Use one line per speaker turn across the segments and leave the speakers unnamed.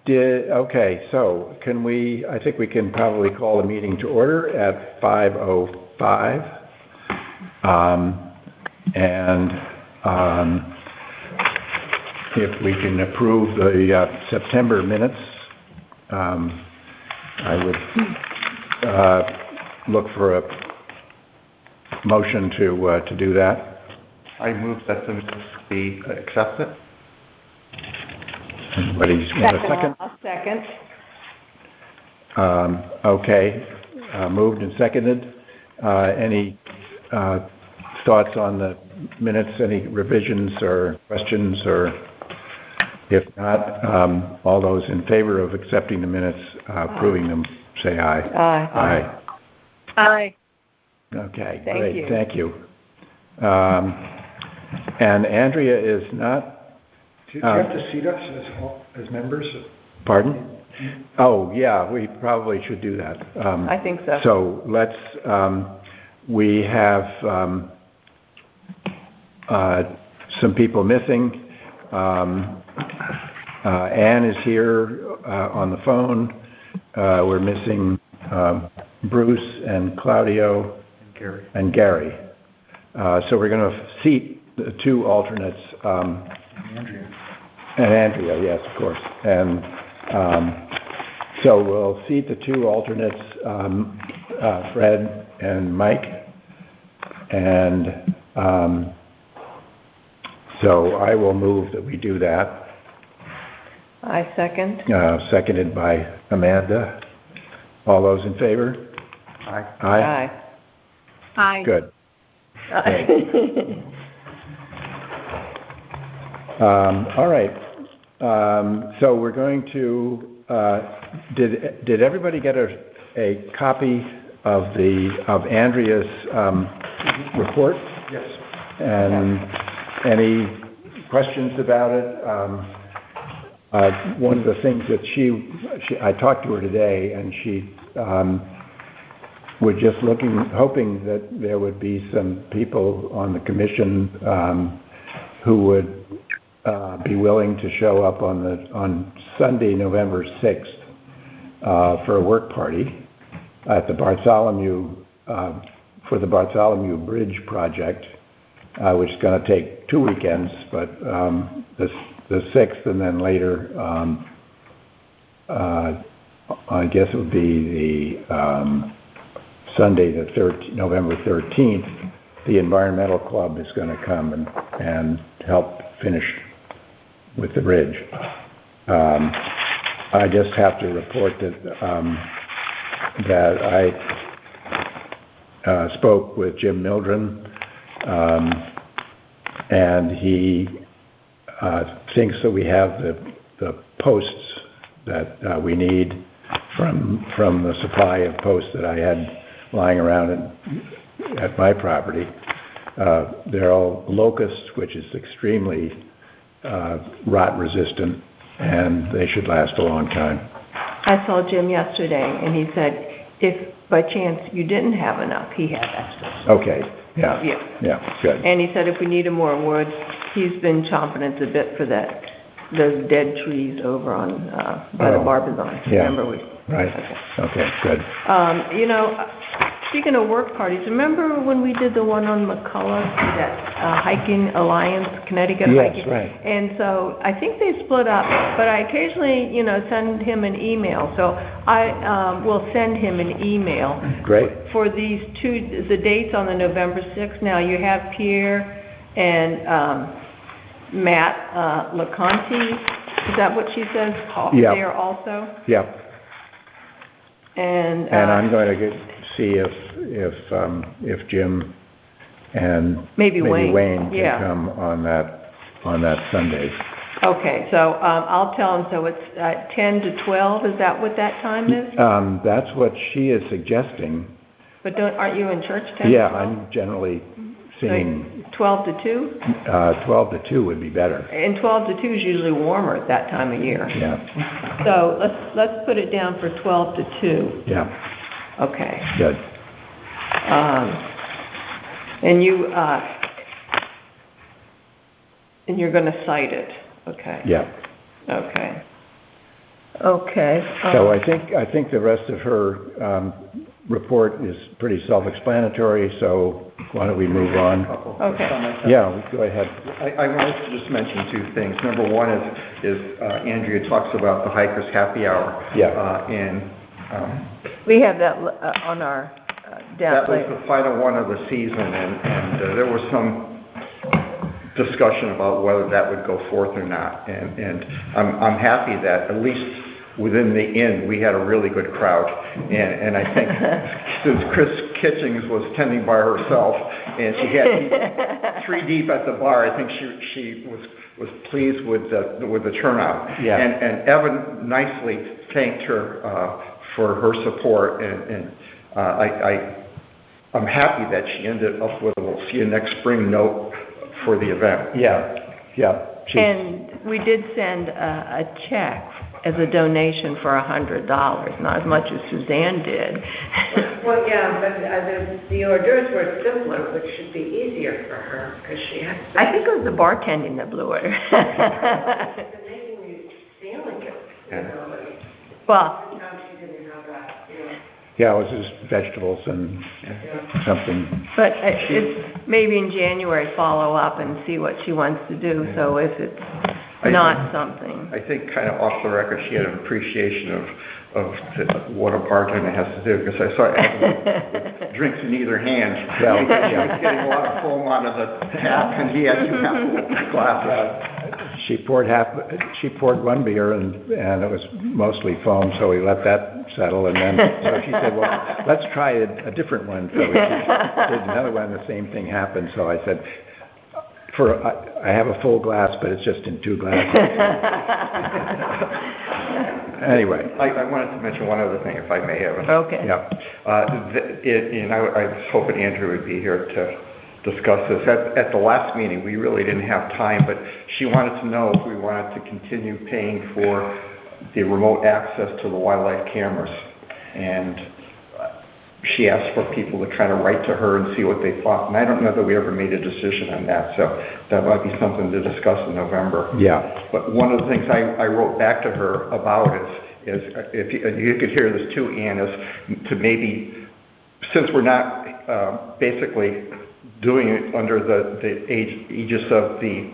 Okay, so I think we can probably call the meeting to order at 5:05. If we can approve the September minutes, I would look for a motion to do that.
I move that the minutes be accepted.
Anybody's want a second?
I'll second.
Okay, moved and seconded. Any thoughts on the minutes, any revisions or questions, or if not, all those in favor of accepting the minutes, approving them, say aye.
Aye. Aye.
Okay,
Thank
great,
you.
thank you. And Andrea is not...
Do you have to seat us as members?
Pardon? Oh, yeah, we probably should do that.
I think so.
So let's, we have some people missing. Anne is here on the phone. We're missing Bruce and Claudio and Gary. So we're going to seat the two alternates. And Andrea, yes, of course. And so we'll seat the two alternates, Fred and Mike. And so I will move that we do that.
I second.
Seconded by Amanda. All those in favor?
Aye.
Aye?
Aye.
Good.
Aye.
All right. So we're going to, did everybody get a copy of Andrea's report?
Yes.
And any questions about it? One of the things that I talked to her today, and she was just hoping that there would be some people on the commission who would be willing to show up on Sunday, November 6th, for a work party at the Bartholomew for the Bartholomew Bridge project, which is going to take 2 weekends, but the 6th and then later, I guess it would be the Sunday, November 13th. The Environmental Club is going to come and help finish with the bridge. I just have to report that I spoke with Jim Mildren, and he thinks that we have the posts that we need from the supply of posts that I had lying around at my property. They're all locust, which is extremely rot resistant, and they should last a long time.
I saw Jim yesterday, and he said if by chance you didn't have enough, he had extra.
Okay, yeah, good.
And he said if we needed more wood, he's been chomping at the bit for those dead trees over on by the Barbizon.
Yeah.
Remember we?
Right. Okay, good.
Speaking of work parties, remember when we did the one on McCullough, that hiking alliance, Connecticut
yes,
hiking?
Right.
And so I think they split up, but I occasionally, send him an email. So I will send him an email.
Great.
For these the dates on the November 6th. Now you have Pierre and Matt LeConte. Is that what she says?
Yep.
There also?
Yep.
And
I'm going to see if Jim and
maybe Wayne
can come on that Sunday.
Okay, so I'll tell him. So it's 10 to 12. Is that what that time is?
That's what she is suggesting.
But aren't you in church 10
Yeah,
to 12?
I'm generally seeing...
12 to 2?
12 to 2 would be better.
And 12 to 2 is usually warmer at that time of year.
Yeah.
So let's put it down for 12 to 2.
Yeah.
Okay.
Good.
And you're going to cite it. Okay.
Yeah.
Okay. Okay.
So I think the rest of her report is pretty self-explanatory, so why don't we move on?
Okay.
Yeah, go ahead.
I wanted to just mention two things. Number one is Andrea talks about the Hikers Happy Hour.
Yeah.
And
We have that on our down
that was
later.
the final one of the season, and there was some discussion about whether that would go forth or not. And I'm happy that at least within the inn we had a really good crowd. And I think since Chris Kitchings was tending by herself and she had 3 deep at the bar, I think she was pleased with the turnout.
Yeah.
And Evan nicely thanked her for her support, and I'm happy that she ended up with a "we'll see you next spring" note for the event.
Yeah.
And we did send a check as a donation for $100, not as much as Suzanne did.
Well, yeah, but the hors d'oeuvres were simpler, which should be easier for her, because she has to...
I think it was the bartending that blew it.
It's making me feel like it, you know, like,
Well,
sometimes she didn't have that, you know.
Yeah, it was just vegetables and something.
but it's maybe in January follow up and see what she wants to do. So if it's not something.
I think kind of off the record, she had an appreciation of what a bartender has to do, because I saw Evan with drinks in either hand.
Well,
She was getting a lot of foam out of the tap, and he had 2 half glasses.
She poured one beer and it was mostly foam, so we let that settle, and then so she said, well, let's try a different one. So we did another one, the same thing happened. So I said, I have a full glass, but it's just in 2 glasses. Anyway.
I wanted to mention one other thing, if I may, Evan.
Okay.
Yeah.
And I was hoping Andrew would be here to discuss this. At the last meeting, we really didn't have time, but she wanted to know if we wanted to continue paying for the remote access to the wildlife cameras. And she asked for people to kind of write to her and see what they thought. And I don't know that we ever made a decision on that, so that might be something to discuss in November.
Yeah.
But one of the things I wrote back to her about is if you could hear this too, Ann, is to maybe, since we're not basically doing it under the aegis of the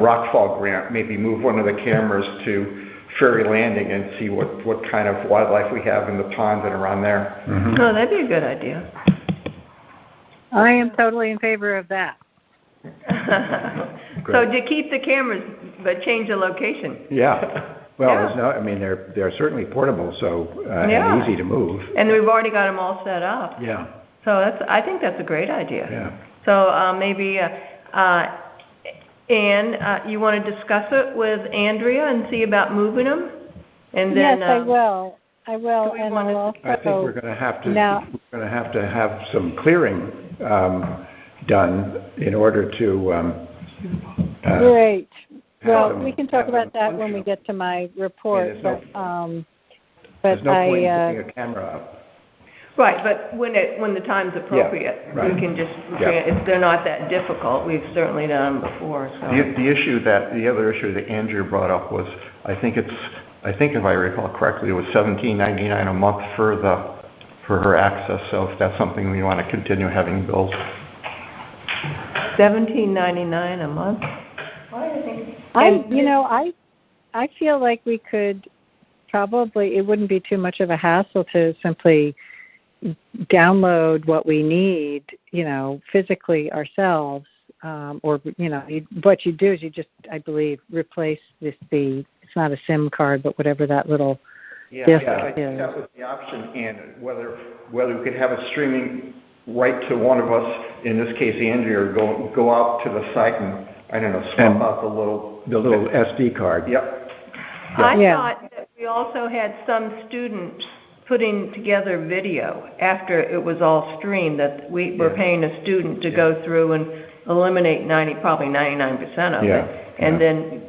Rockfall grant, maybe move one of the cameras to Ferry Landing and see what kind of wildlife we have in the pond and around there.
Mm-hmm.
Oh, that'd be a good idea.
I am totally in favor of that.
So to keep the cameras, but change the location.
Yeah. Well,
Yeah.
there's no. I mean, they're certainly portable, so
Yeah.
and easy to move.
And we've already got them all set up.
Yeah.
So I think that's a great idea.
Yeah.
So maybe, Ann, you want to discuss it with Andrea and see about moving them? And then,
Yes, I will.
do we
And
wanna-
I'll also...
I think we're going to have to.
Now-
We're going to have some clearing done in order to.
Great. Well,
them-
we can talk
have them
about that when we
functional.
get to my report,
there's
but
no point in
I,
putting a camera up.
right, but when the time's appropriate,
right.
we can just,
Yeah.
if they're not that difficult, we've certainly done them before, so.
The other issue that Andrew brought up was, I think if I recall correctly, it was $17.99 a month for her access. So if that's something we want to continue having billed.
$17.99 a month? Why do you think?
I feel like we could probably, it wouldn't be too much of a hassle to simply download what we need, physically ourselves, or, what you do is you just, I believe, replace it's not a SIM card, but whatever that little disc
I think
is.
that was the option, and whether we could have it streaming right to one of us, in this case Andrea, or go out to the site and, I don't know, swap out the little
SD card.
Yep.
I
Yeah.
thought that we also had some students putting together video after it was all streamed, that we were paying a student to go through and eliminate probably 99% of
Yeah.
it. And then,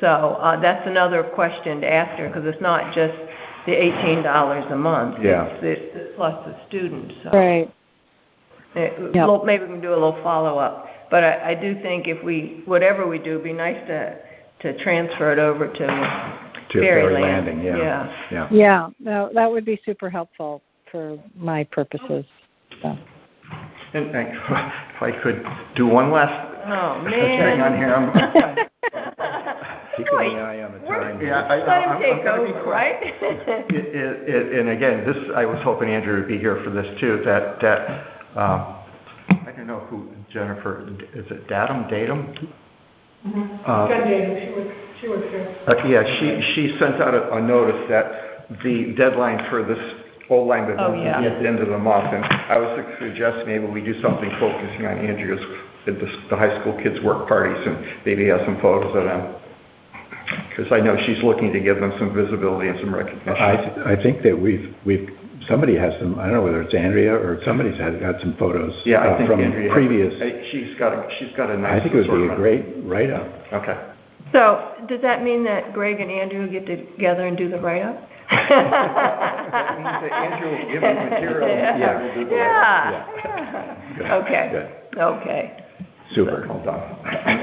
so that's another question to ask her, because it's not just the $18 a month.
Yeah.
It's plus the students, so.
Right.
Maybe we can do a little follow-up. But I do think whatever we do, it'd be nice to transfer it over to
to Ferry Landing,
Yeah, no, that would be super helpful for my purposes. So.
And if I could do one last thing on here.
Keeping an eye on the time.
Yeah,
Let him take
gonna be
over,
quick.
right?
And again, I was hoping Andrew would be here for this too, that I don't know who, Jennifer, is it Datum?
She was here.
Yeah, she sent out a notice that the deadline for this Old Lyme event will be at the end of the month, and I was suggesting maybe we do something focusing on Andrea's, the high school kids' work parties, and maybe have some photos of them. Because I know she's looking to give them some visibility and some recognition.
I think that somebody has some, I don't know whether it's Andrea or somebody's got some photos
I think
from
Andrea
previous.
She's got a nice.
I think it would be a great write-up.
Okay.
So, does that mean that Greg and Andrew get together and do the write-up?
That means that Andrew will give me material.
Yeah. Okay.
Super.
Well done.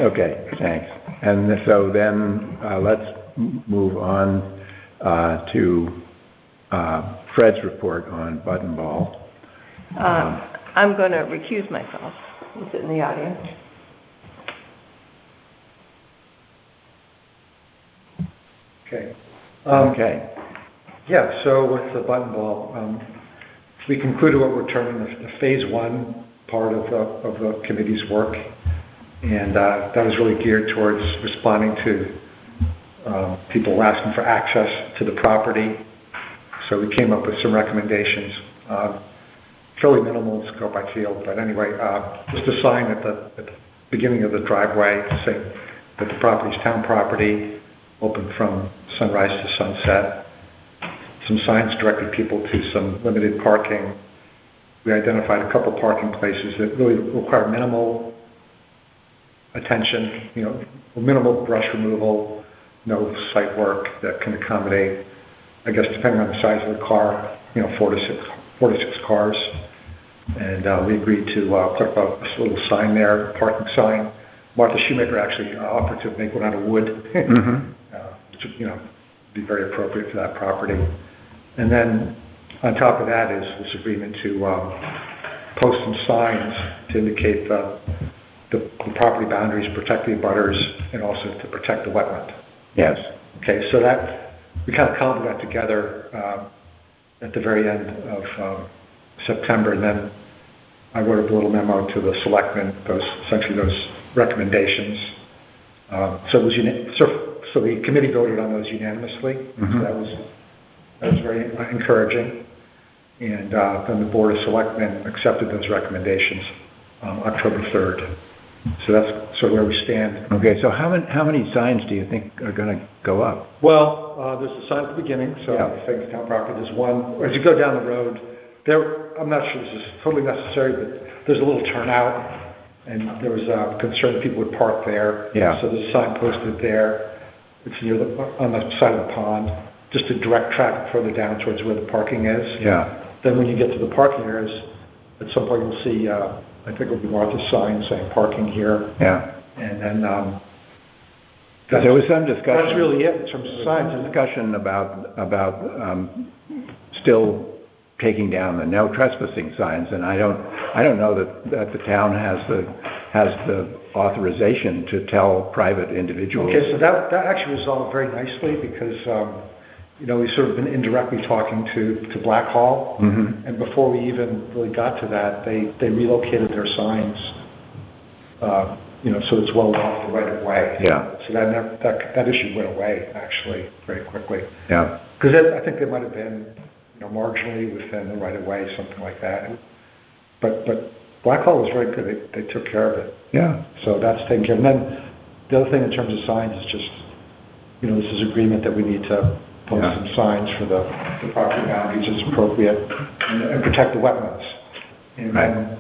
Okay, thanks. And so then let's move on to Fred's report on Button Ball.
I'm going to recuse myself and sit in the audience.
Okay.
Okay.
Yeah, so with the Button Ball, we concluded what we're terming the phase one part of the committee's work, and that was really geared towards responding to people asking for access to the property. So we came up with some recommendations, fairly minimal in scope, I feel, but anyway, just a sign at the beginning of the driveway saying that the property is town property, open from sunrise to sunset. Some signs directed people to some limited parking. We identified a couple parking places that really require minimal attention, minimal brush removal, no site work that can accommodate, I guess, depending on the size of the car, 4 to 6 cars. And we agreed to put up a little sign there, a parking sign. Martha Shoemaker actually offered to make one out of wood, which would, be very appropriate for that property. And then on top of that is this agreement to post some signs to indicate the property boundaries, protect the abutters, and also to protect the wetland.
Yes.
Okay, so that we kind of cobbled that together at the very end of September, and then I wrote a little memo to the selectmen, essentially those recommendations. So the committee voted on those unanimously. So that was very encouraging. And then the Board of Selectmen accepted those recommendations October 3rd. So that's sort of where we stand.
Okay, so how many signs do you think are going to go up?
Well, there's a sign at the beginning, so I think it's town property. There's one, as you go down the road, I'm not sure this is totally necessary, but there's a little turnout, and there was a concern that people would park there.
Yeah.
So there's a sign posted there. It's on the side of the pond, just to direct traffic further down towards where the parking is.
Yeah.
Then when you get to the parking areas, at some point you'll see, I think it'll be Martha's sign saying parking here.
Yeah.
And then
there was some discussion.
That's really it in terms of signs.
Discussion about still taking down the no trespassing signs, and I don't know that the town has the authorization to tell private individuals.
Okay, so that actually resolved very nicely because we've sort of been indirectly talking to Blackhall, and before we even really got to that, they relocated their signs, so it's well off the right of way.
Yeah.
So that issue went away actually very quickly.
Yeah.
Because I think they might have been, marginally within the right of way, something like that. But Blackhall was very good. They took care of it.
Yeah.
So that's taken care of. And then the other thing in terms of signs is just, this is agreement that we need to post some signs for the property boundaries as appropriate and protect the wetlands. And
right.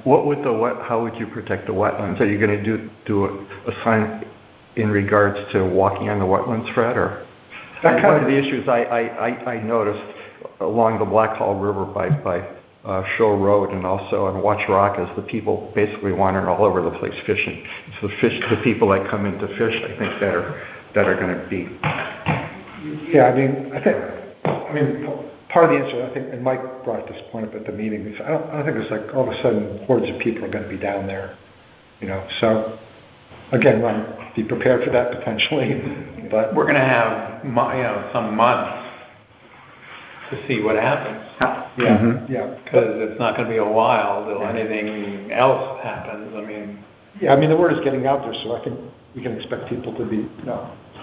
How would you protect the wetlands? Are you going to do a sign in regards to walking on the wetlands, Fred? Or one of the issues I noticed along the Blackhall River by Show Road and also on Watch Rock is the people basically wandering all over the place fishing. It's the people that come in to fish, I think, that are going to be
Yeah, I mean, part of the answer, I think, and Mike brought this point up at the meeting, is I don't think it's like all of a sudden hordes of people are going to be down there, so again, be prepared for that potentially, but.
We're going to have, some months to see what happens.
Yeah.
Because it's not going to be a while till anything else happens.
Yeah, the word is getting out there, so I think we can expect people to be,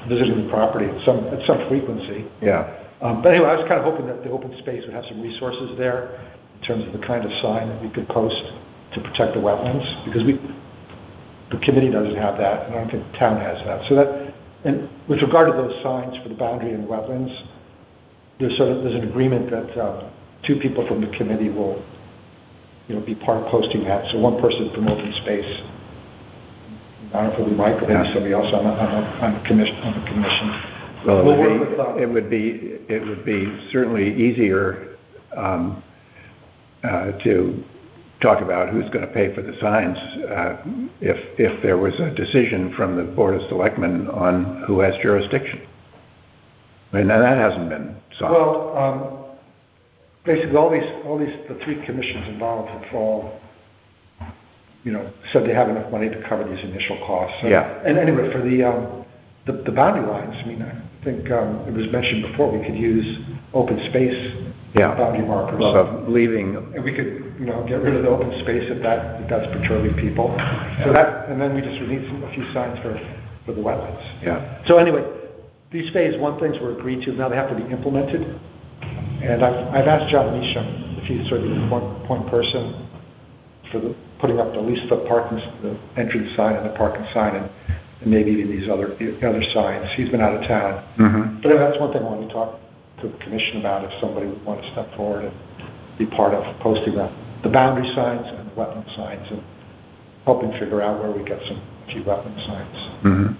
visiting the property at some frequency.
Yeah.
But anyway, I was kind of hoping that the open space would have some resources there in terms of the kind of sign that we could post to protect the wetlands, because the committee doesn't have that, and I don't think the town has that. And with regard to those signs for the boundary and wetlands, there's an agreement that two people from the committee will, be part of posting that. So one person from open space. I don't know if it'll be Mike or maybe somebody else on the commission.
Well, it would be certainly easier to talk about who's going to pay for the signs if there was a decision from the Board of Selectmen on who has jurisdiction. And that hasn't been solved.
Well, basically the three commissions involved have all, said they have enough money to cover these initial costs.
Yeah.
And anyway, for the boundary lines, I think it was mentioned before, we could use open space boundary markers.
So leaving.
And we could, get rid of the open space if that's perturbing people. So and then we need a few signs for the wetlands.
Yeah.
So anyway, these phase one things were agreed to. Now they have to be implemented. And I've asked John Measham if he's sort of the point person for putting up at least the entrance sign and the parking sign and maybe even these other signs. He's been out of town.
Mm-hmm.
But that's one thing I want to talk to the commission about, if somebody would want to step forward and be part of posting the boundary signs and the wetland signs and helping figure out where we get a few wetland signs.
Mm-hmm.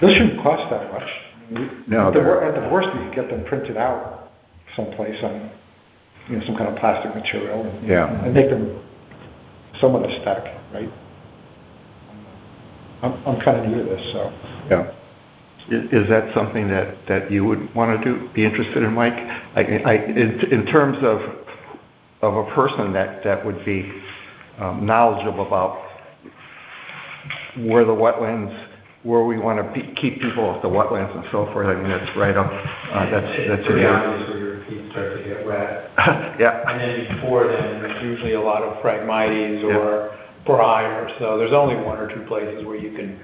Those shouldn't cost that much.
No,
at the worst, we could get them printed out someplace on, some kind of plastic material, and make them somewhat aesthetic, right? I'm kind of new to this, so.
Yeah.
Is that something that you would want to be interested in, Mike? In terms of a person that would be knowledgeable about where the wetlands, where we want to keep people off the wetlands and so forth. That's right up. That's
pretty obvious where your feet start to get wet.
Yeah.
And then before then, there's usually a lot of Phragmites or briar. So there's only one or two places where you can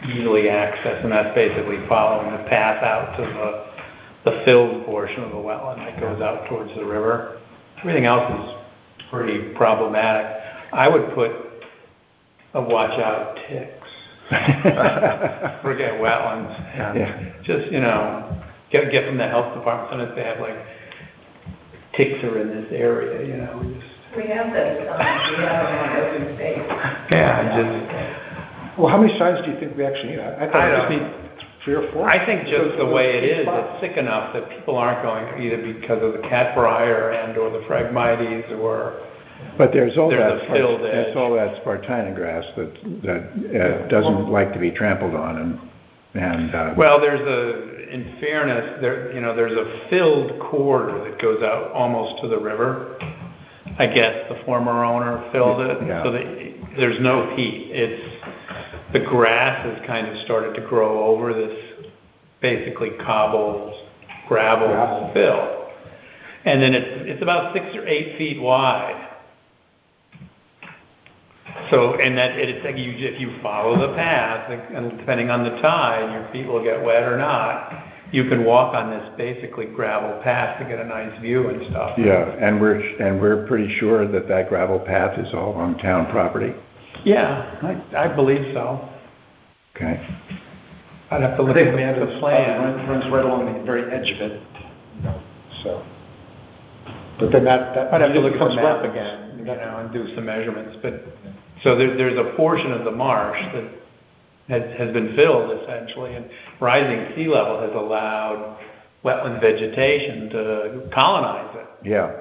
easily access, and that's basically following the path out to the filled portion of the wetland that goes out towards the river. Everything else is pretty problematic. I would put a watch out ticks. Forget wetlands. Just, get from the health department. Sometimes they have ticks are in this area,
We have those signs, we have them on open space.
Well, how many signs do you think we actually need? I thought we just need 3 or 4.
I think just the way it is, it's thick enough that people aren't going either because of the cat briar and or the Phragmites or.
But there's all
that
Spartina grass that doesn't like to be trampled on, and
well, in fairness, there's a filled corridor that goes out almost to the river. I guess the former owner filled it, so there's no peat. The grass has kind of started to grow over this basically cobble, gravel fill. And then it's about 6 or 8 feet wide. So, and if you follow the path, and depending on the tide, your feet will get wet or not. You can walk on this basically gravel path to get a nice view and stuff.
Yeah, and we're pretty sure that gravel path is all on town property.
Yeah, I believe so.
Okay.
I'd have to look at the plan.
Runs right along the very edge of it. So, but then
I'd have to look at the map again, and do some measurements. But so there's a portion of the marsh that has been filled essentially, and rising sea level has allowed wetland vegetation to colonize it.
Yeah.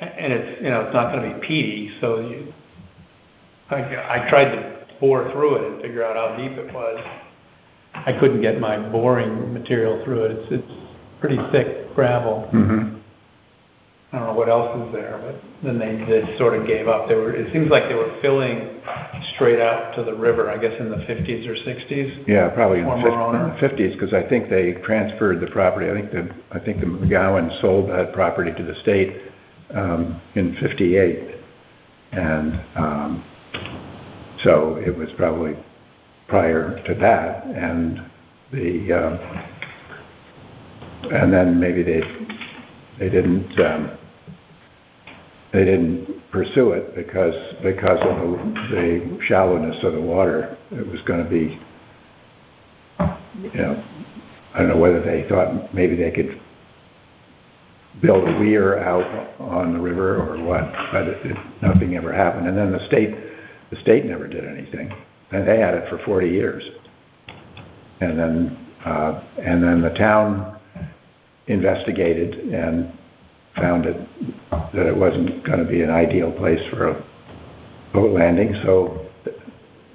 And it's not going to be peaty, so I tried to bore through it and figure out how deep it was. I couldn't get my boring material through it. It's pretty thick gravel.
Mm-hmm.
I don't know what else is there, but then they sort of gave up. It seems like they were filling straight out to the river, I guess in the 50s or 60s.
Yeah, probably in the
Former owner.
50s, because I think they transferred the property. I think the McGowan sold that property to the state in 58, and so it was probably prior to that, and then maybe they didn't pursue it because of the shallowness of the water. It was going to be, I don't know whether they thought maybe they could build a weir out on the river or what, but nothing ever happened. And then the state never did anything, and they had it for 40 years. And then the town investigated and found that it wasn't going to be an ideal place for a boat landing, so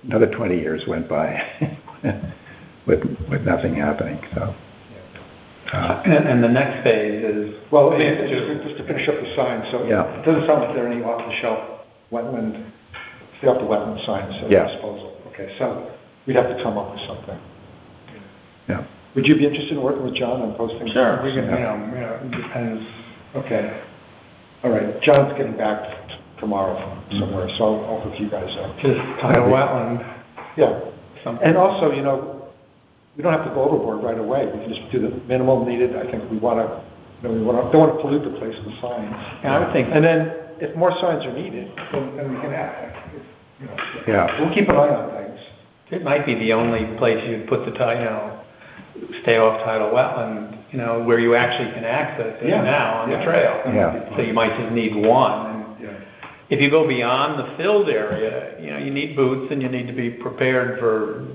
another 20 years went by with nothing happening. So,
and the next phase is
just to finish up the signs. So
yeah.
It doesn't sound like there are any off-the-shelf wetland, off-the-wetland signs at disposal. Okay, so we'd have to come up with something.
Yeah.
Would you be interested in working with John on posting?
Sure. We can, it depends.
Okay. All right. John's getting back tomorrow from somewhere, so I'll hook you guys up.
Just tidal wetland.
Yeah.
Something.
And also, we don't have to go overboard right away. We can just do the minimum needed. I think we want to, don't want to pollute the place with signs.
Yeah, I would think.
And then if more signs are needed, then we can add.
Yeah.
We'll keep an eye on things.
It might be the only place you'd put the stay off tidal wetland, where you actually can access it now on the trail.
Yeah.
So you might just need one. If you go beyond the filled area, you need boots and you need to be prepared for,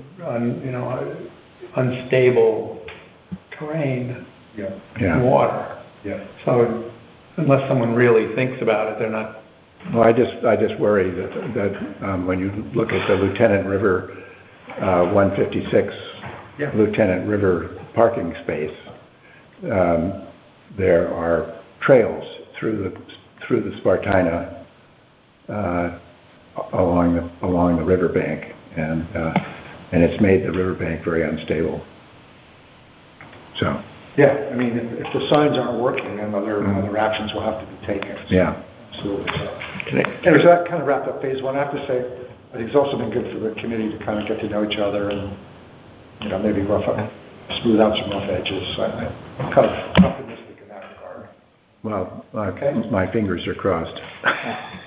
unstable terrain and water.
Yeah.
So unless someone really thinks about it, they're not.
Well, I just worry that when you look at the Lieutenant River 156 Lieutenant River parking space, there are trails through the Spartina along the riverbank, and it's made the riverbank very unstable. So.
Yeah, I mean, if the signs aren't working, then other actions will have to be taken.
Yeah.
Absolutely. Anyway, so that kind of wrapped up phase one. I have to say, I think it's also been good for the committee to kind of get to know each other and, maybe smooth out some rough edges. I'm kind of optimistic in that regard.
Well, my fingers are crossed.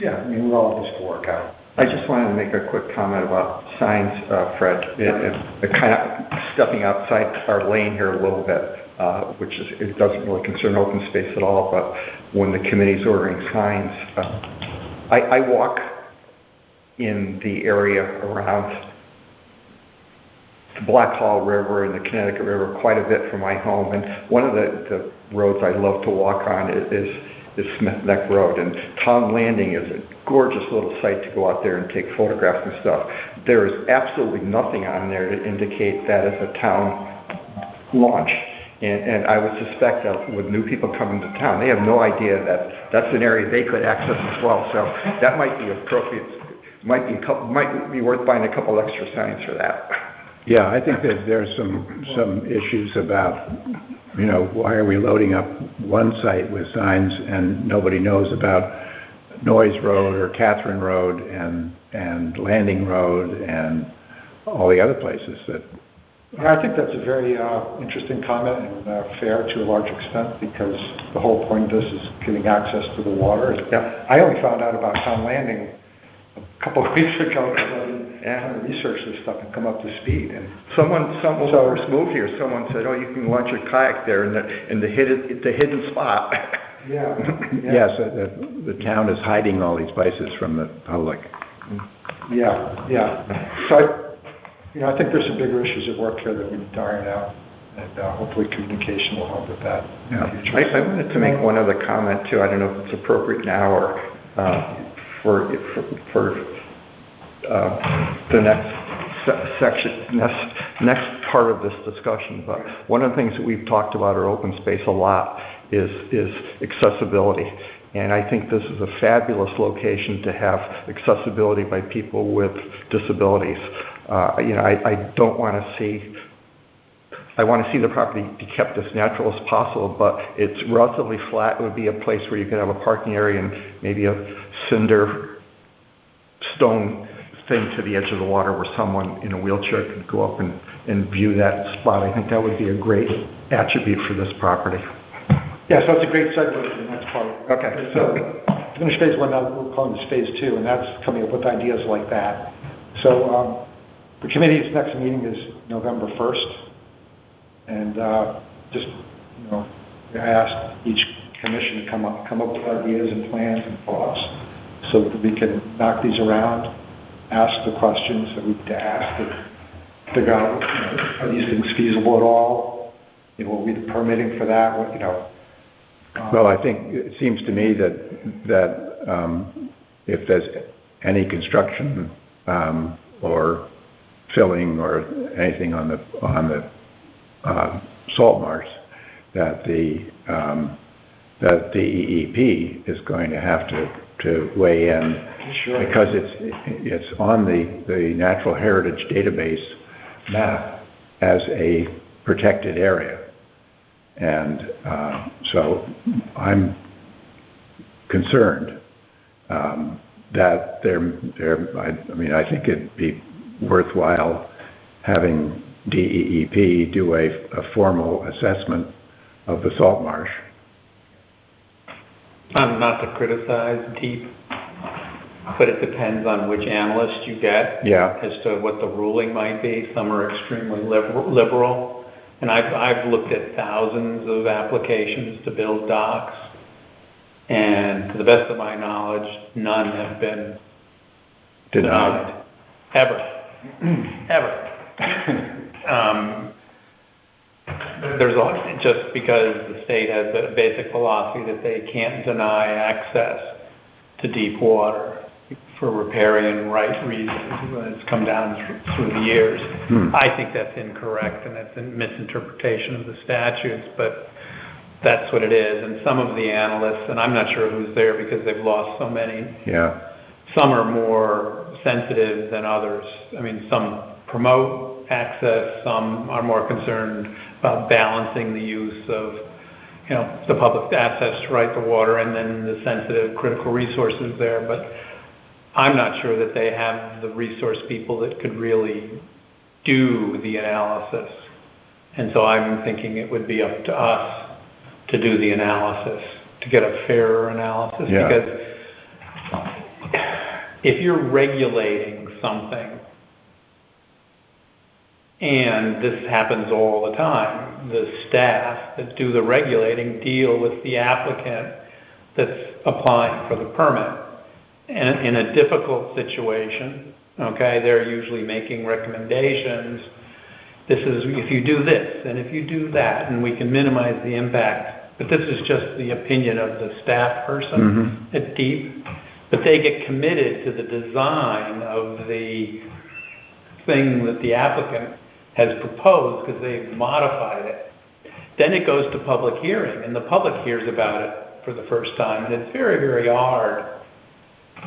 Yeah, I mean, we're all just to work out.
I just wanted to make a quick comment about signs, Fred. It kind of stepping outside our lane here a little bit, it doesn't really concern open space at all, but when the committee's ordering signs, I walk in the area around the Black Hall River and the Connecticut River quite a bit from my home, and one of the roads I love to walk on is Smith Neck Road, and Town Landing is a gorgeous little site to go out there and take photographs and stuff. There is absolutely nothing on there to indicate that is a town launch. And I would suspect that with new people coming to town, they have no idea that that's an area they could access as well. So that might be appropriate. Might be worth buying a couple extra signs for that.
Yeah, I think that there's some issues about, why are we loading up one site with signs and nobody knows about Noyes Road or Catherine Road and Landing Road and all the other places that.
Yeah, I think that's a very interesting comment and fair to a large extent, because the whole point of this is getting access to the water.
Yeah.
I only found out about Town Landing a couple of weeks ago because I didn't kind of research this stuff and come up to speed. And
someone first moved here, someone said, "Oh, you can launch your kayak there in the hidden spot."
Yeah.
Yes, the town is hiding all these places from the public.
Yeah. So I think there's some bigger issues at work here that we need to iron out, and hopefully communication will help with that in the future.
I wanted to make one other comment too. I don't know if it's appropriate now or for the next next part of this discussion, but one of the things that we've talked about our open space a lot is accessibility. And I think this is a fabulous location to have accessibility by people with disabilities. I want to see the property be kept as natural as possible, but it's relatively flat. It would be a place where you could have a parking area and maybe a cinder stone thing to the edge of the water where someone in a wheelchair could go up and view that spot. I think that would be a great attribute for this property.
Yeah, so it's a great segue to the next part.
Okay.
So, finish phase one, now we're calling this phase two, and that's coming up with ideas like that. So, the committee's next meeting is November 1st, and I asked each commission to come up with ideas and plans and thoughts so that we can knock these around, ask the questions that we need to ask, to figure out, are these things feasible at all? Will we be permitting for that?
Well, I think it seems to me that if there's any construction or filling or anything on the salt marsh, that the EEP is going to have to weigh in. Sure. Because it's on the Natural Heritage Database map as a protected area. And so I'm concerned that I think it'd be worthwhile having DEEP do a formal assessment of the salt marsh.
Not to criticize DEEP, but it depends on which analyst you get as to what the ruling might be. Some are extremely liberal. And I've looked at thousands of applications to build docks, and to the best of my knowledge, none have been denied. Ever. Just because the state has a basic philosophy that they can't deny access to deep water for riparian right reasons. It's come down through the years. I think that's incorrect, and that's a misinterpretation of the statutes, but that's what it is. And some of the analysts, and I'm not sure who's there because they've lost so many, some are more sensitive than others. I mean, some promote access, some are more concerned about balancing the use of the public access to right to water and then the sensitive critical resources there. But I'm not sure that they have the resource people that could really do the analysis. And so I'm thinking it would be up to us to do the analysis, to get a fairer analysis. Because if you're regulating something, and this happens all the time, the staff that do the regulating deal with the applicant that's applying for the permit. And in a difficult situation, they're usually making recommendations. This is, if you do this, and if you do that, and we can minimize the impact. But this is just the opinion of the staff person at DEEP. But they get committed to the design of the thing that the applicant has proposed because they've modified it. Then it goes to public hearing, and the public hears about it for the first time. And it's very, very hard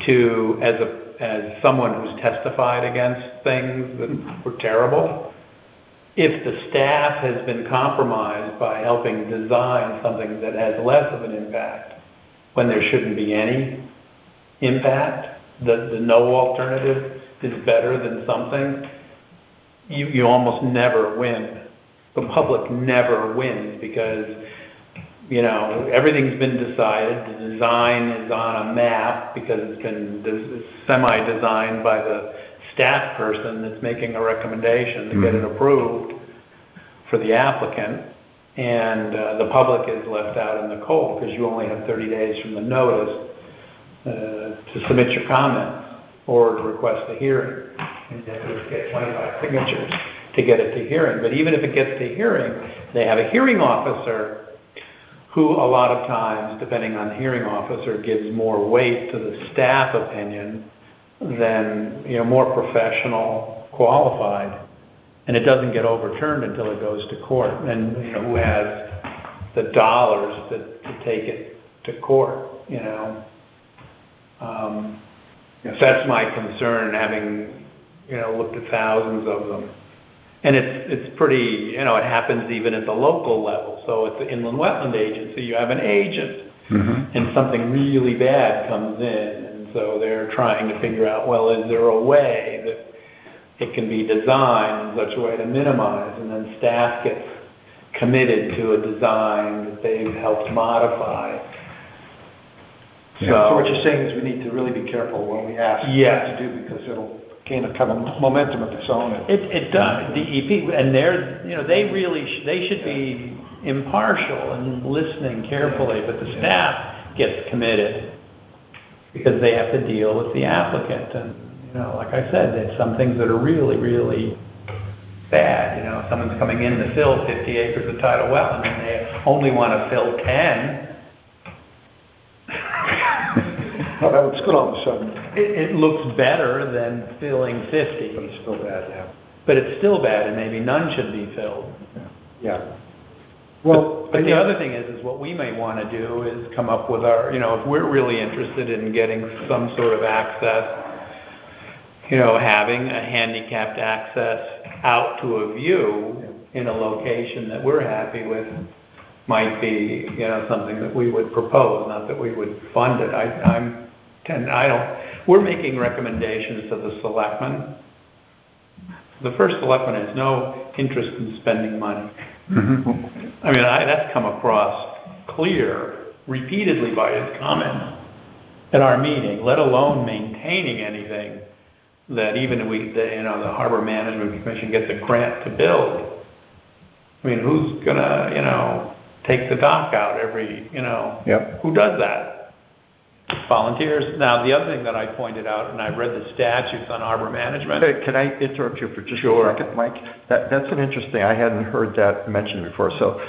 to, as someone who's testified against things that were terrible, if the staff has been compromised by helping design something that has less of an impact when there shouldn't be any impact, the no alternative is better than something, you almost never win. The public never wins because everything's been decided. The design is on a map because it's been semi-designed by the staff person that's making a recommendation to get it approved for the applicant. And the public is left out in the cold because you only have 30 days from the notice to submit your comments or to request a hearing. And you have to get 25 signatures to get it to hearing. But even if it gets to hearing, they have a hearing officer who a lot of times, depending on the hearing officer, gives more weight to the staff opinion than, more professional, qualified, and it doesn't get overturned until it goes to court. And, you know, who has the dollars to take it to court, you know? That's my concern, having, you know, looked at thousands of them. And it's pretty, you know, it happens even at the local level. So at the Inland Wetland Agency, you have an agent, and something really bad comes in. And so they're trying to figure out, well, is there a way that it can be designed in such a way to minimize? And then staff gets committed to a design that they've helped modify.
So what you're saying is we need to really be careful when we ask what to do, because it'll gain a kind of momentum of its own.
It does. DEP, and they're, you know, they should be impartial and listening carefully, but the staff gets committed because they have to deal with the applicant. And, you know, like I said, there's some things that are really, really bad. You know, someone's coming in to fill 50 acres of tidal wetland and they only want to fill 10.
Oh, that looks good all of a sudden.
It looks better than filling 50.
But it's still bad, yeah.
But it's still bad, and maybe none should be filled.
Yeah. Well,
but the other thing is what we may want to do is come up with our, you know, if we're really interested in getting some sort of access, you know, having a handicapped access out to a view in a location that we're happy with might be, you know, something that we would propose, not that we would fund it. We're making recommendations to the selectmen. The first selectman has no interest in spending money. I mean, that's come across clear repeatedly by his comments at our meeting, let alone maintaining anything that even the Harbor Management Commission gets a grant to build. I mean, who's gonna, you know, take the dock out every, you know, who does that? Volunteers. Now, the other thing that I pointed out, and I read the statutes on harbor management.
Can I interrupt you for just a second, Mike? That's an interesting, I hadn't heard that mentioned before. So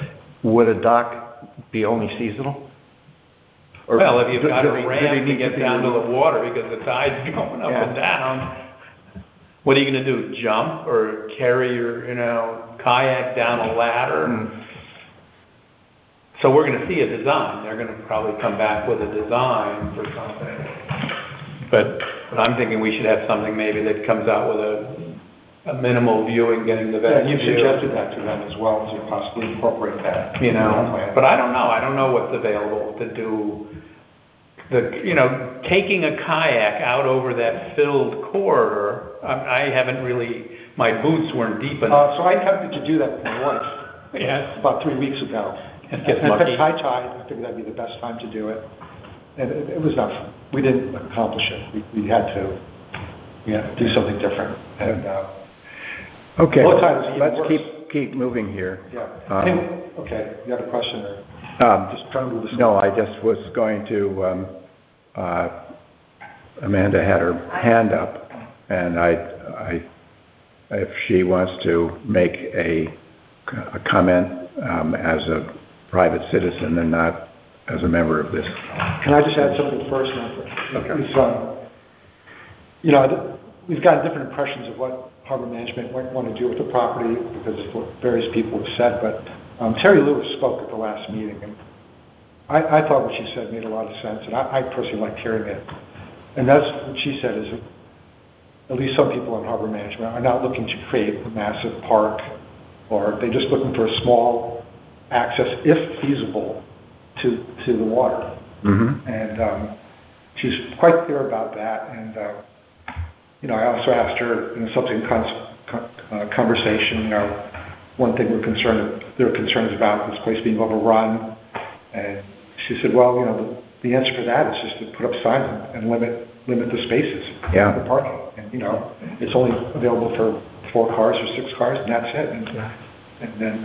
would a dock be only seasonal?
Or well, if you've got a ramp to get down to the water because the tide's going up and down, what are you going to do, jump or carry your, you know, kayak down a ladder? So we're going to see a design. They're going to probably come back with a design for something. But I'm thinking we should have something maybe that comes out with a minimal view and getting the best view.
You suggested that to them as well, to possibly incorporate that.
You know, but I don't know. I don't know what's available to do. You know, taking a kayak out over that filled corridor, I haven't really, my boots weren't deep enough.
So I attempted to do that with my wife.
Yes.
About 3 weeks ago.
And
at high tide, I figured that'd be the best time to do it. And it was not, we didn't accomplish it. We had to do something different. And
okay,
low tide was even
let's
worse.
keep moving here.
Yeah. Anyway, okay, you had a question or just trying to move this?
No, I just was going to, Amanda had her hand up, and I if she wants to make a comment as a private citizen and not as a member of this.
Can I just add something first? Okay. You know, we've gotten different impressions of what harbor management might want to do with the property because of what various people have said, but Terry Lewis spoke at the last meeting, and I thought what she said made a lot of sense, and I personally liked hearing it. And that's what she said is that at least some people in harbor management are not looking to create a massive park, or they're just looking for a small access, if feasible, to the water. And she's quite clear about that. And you know, I also asked her in a subsequent conversation, you know, one thing there are concerns about this place being overrun. And she said, well, you know, the answer for that is just to put up signs and limit the spaces for parking. And you know, it's only available for 4 cars or 6 cars, and that's it. And then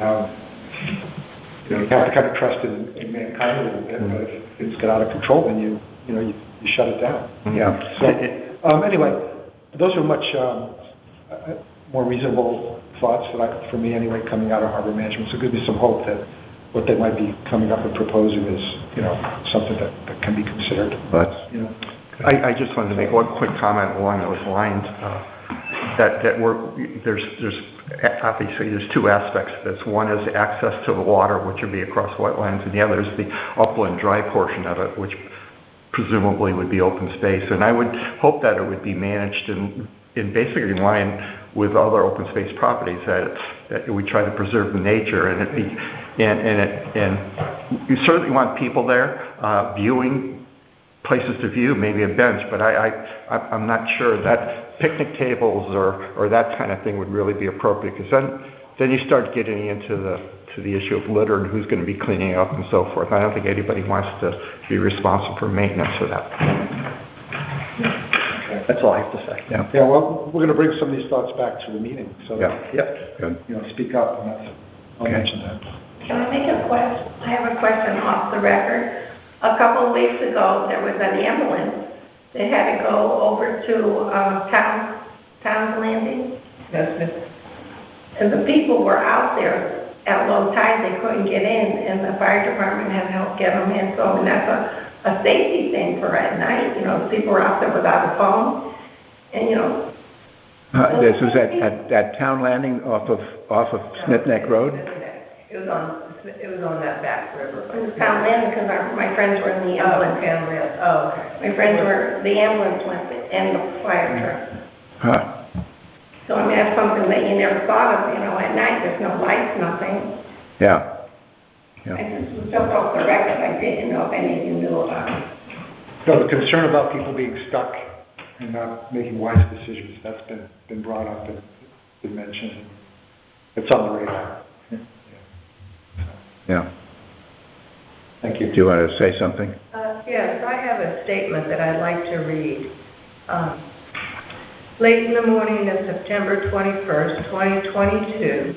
you know, you have to kind of trust in mankind a little bit. But if things get out of control, then you shut it down. So anyway, those are much more reasonable thoughts for me anyway, coming out of harbor management. So it gives me some hope that what they might be coming up and proposing is, you know, something that can be considered.
That's,
you know. I just wanted to make one quick comment along those lines. obviously there's two aspects to this. One is access to the water, which would be across wetlands, and the other is the upland dry portion of it, which presumably would be open space. And I would hope that it would be managed in basically in line with other open space properties, that we try to preserve the nature, and you certainly want people there viewing, places to view, maybe a bench, but I'm not sure that picnic tables or that kind of thing would really be appropriate, because then you start getting into the issue of litter and who's going to be cleaning up and so forth. I don't think anybody wants to be responsible for maintenance of that. That's all I have to say.
Yeah.
Yeah, well, we're going to bring some of these thoughts back to the meeting, so,
Good.
speak up, and I'll mention that.
Can I make a question? I have a question off the record. A couple of weeks ago, there was an ambulance. They had to go over to Town's Landing. And the people were out there at low tide. They couldn't get in, and the fire department had helped get them in. So, and that's a safety thing for at night. People were out there without a phone, and
This was at Town Landing off of Smith Neck Road?
It was on that back river.
It was Town Landing because my friends were in the ambulance. My friends were, the ambulance went and the fire truck.
Huh.
So I mean, that's something that you never thought of, at night, there's no lights, nothing.
Yeah.
I just was just off the record, I didn't know if any of you knew about it.
No, the concern about people being stuck and not making wise decisions, that's been brought up and been mentioned. It's on the radar.
Yeah.
Thank you.
Do you want to say something?
Yes, I have a statement that I'd like to read. Late in the morning of September 21st, 2022,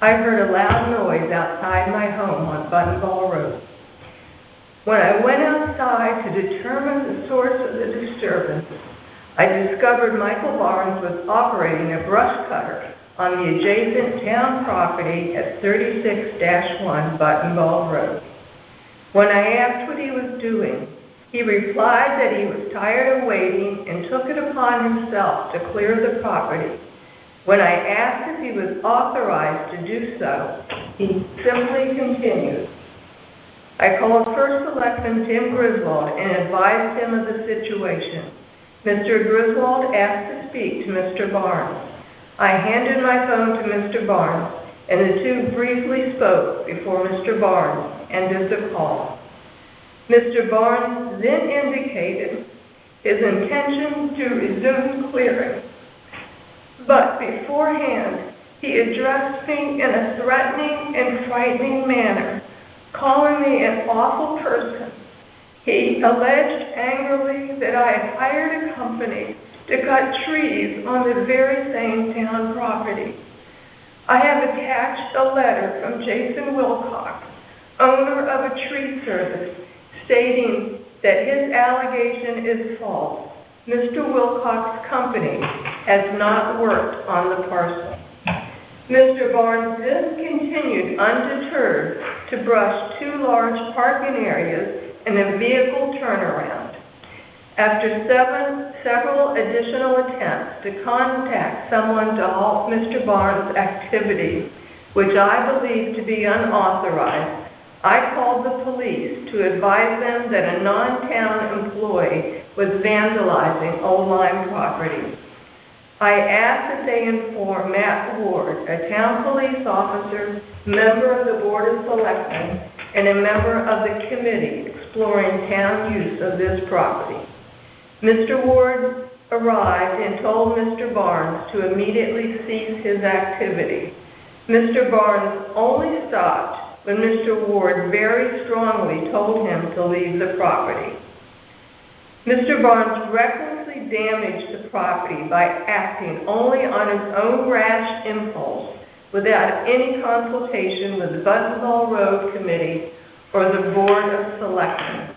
I heard a loud noise outside my home on Buttonball Road. When I went outside to determine the source of the disturbance, I discovered Michael Barnes was operating a brush cutter on the adjacent town property at 36-1 Buttonball Road. When I asked what he was doing, he replied that he was tired of waiting and took it upon himself to clear the property. When I asked if he was authorized to do so, he simply continued. I called First Selectman Tim Griswold and advised him of the situation. Mr. Griswold asked to speak to Mr. Barnes. I handed my phone to Mr. Barnes, and the two briefly spoke before Mr. Barnes ended the call. Mr. Barnes then indicated his intention to resume clearing, but beforehand he addressed me in a threatening and frightening manner, calling me an awful person. He alleged angrily that I had hired a company to cut trees on the very same town property. I have attached a letter from Jason Wilcox, owner of a tree service, stating that his allegation is false. Mr. Wilcox's company has not worked on the parcel. Mr. Barnes then continued undeterred to brush two large parking areas and a vehicle turnaround. After several additional attempts to contact someone to halt Mr. Barnes' activities, which I believe to be unauthorized, I called the police to advise them that a non-town employee was vandalizing Old Lyme property. I asked that they inform Matt Ward, a town police officer, member of the Board of Selectmen, and a member of the committee exploring town use of this property. Mr. Ward arrived and told Mr. Barnes to immediately cease his activity. Mr. Barnes only stopped when Mr. Ward very strongly told him to leave the property. Mr. Barnes recklessly damaged the property by acting only on his own rash impulse without any consultation with the Buttonball Road Committee or the Board of Selectmen.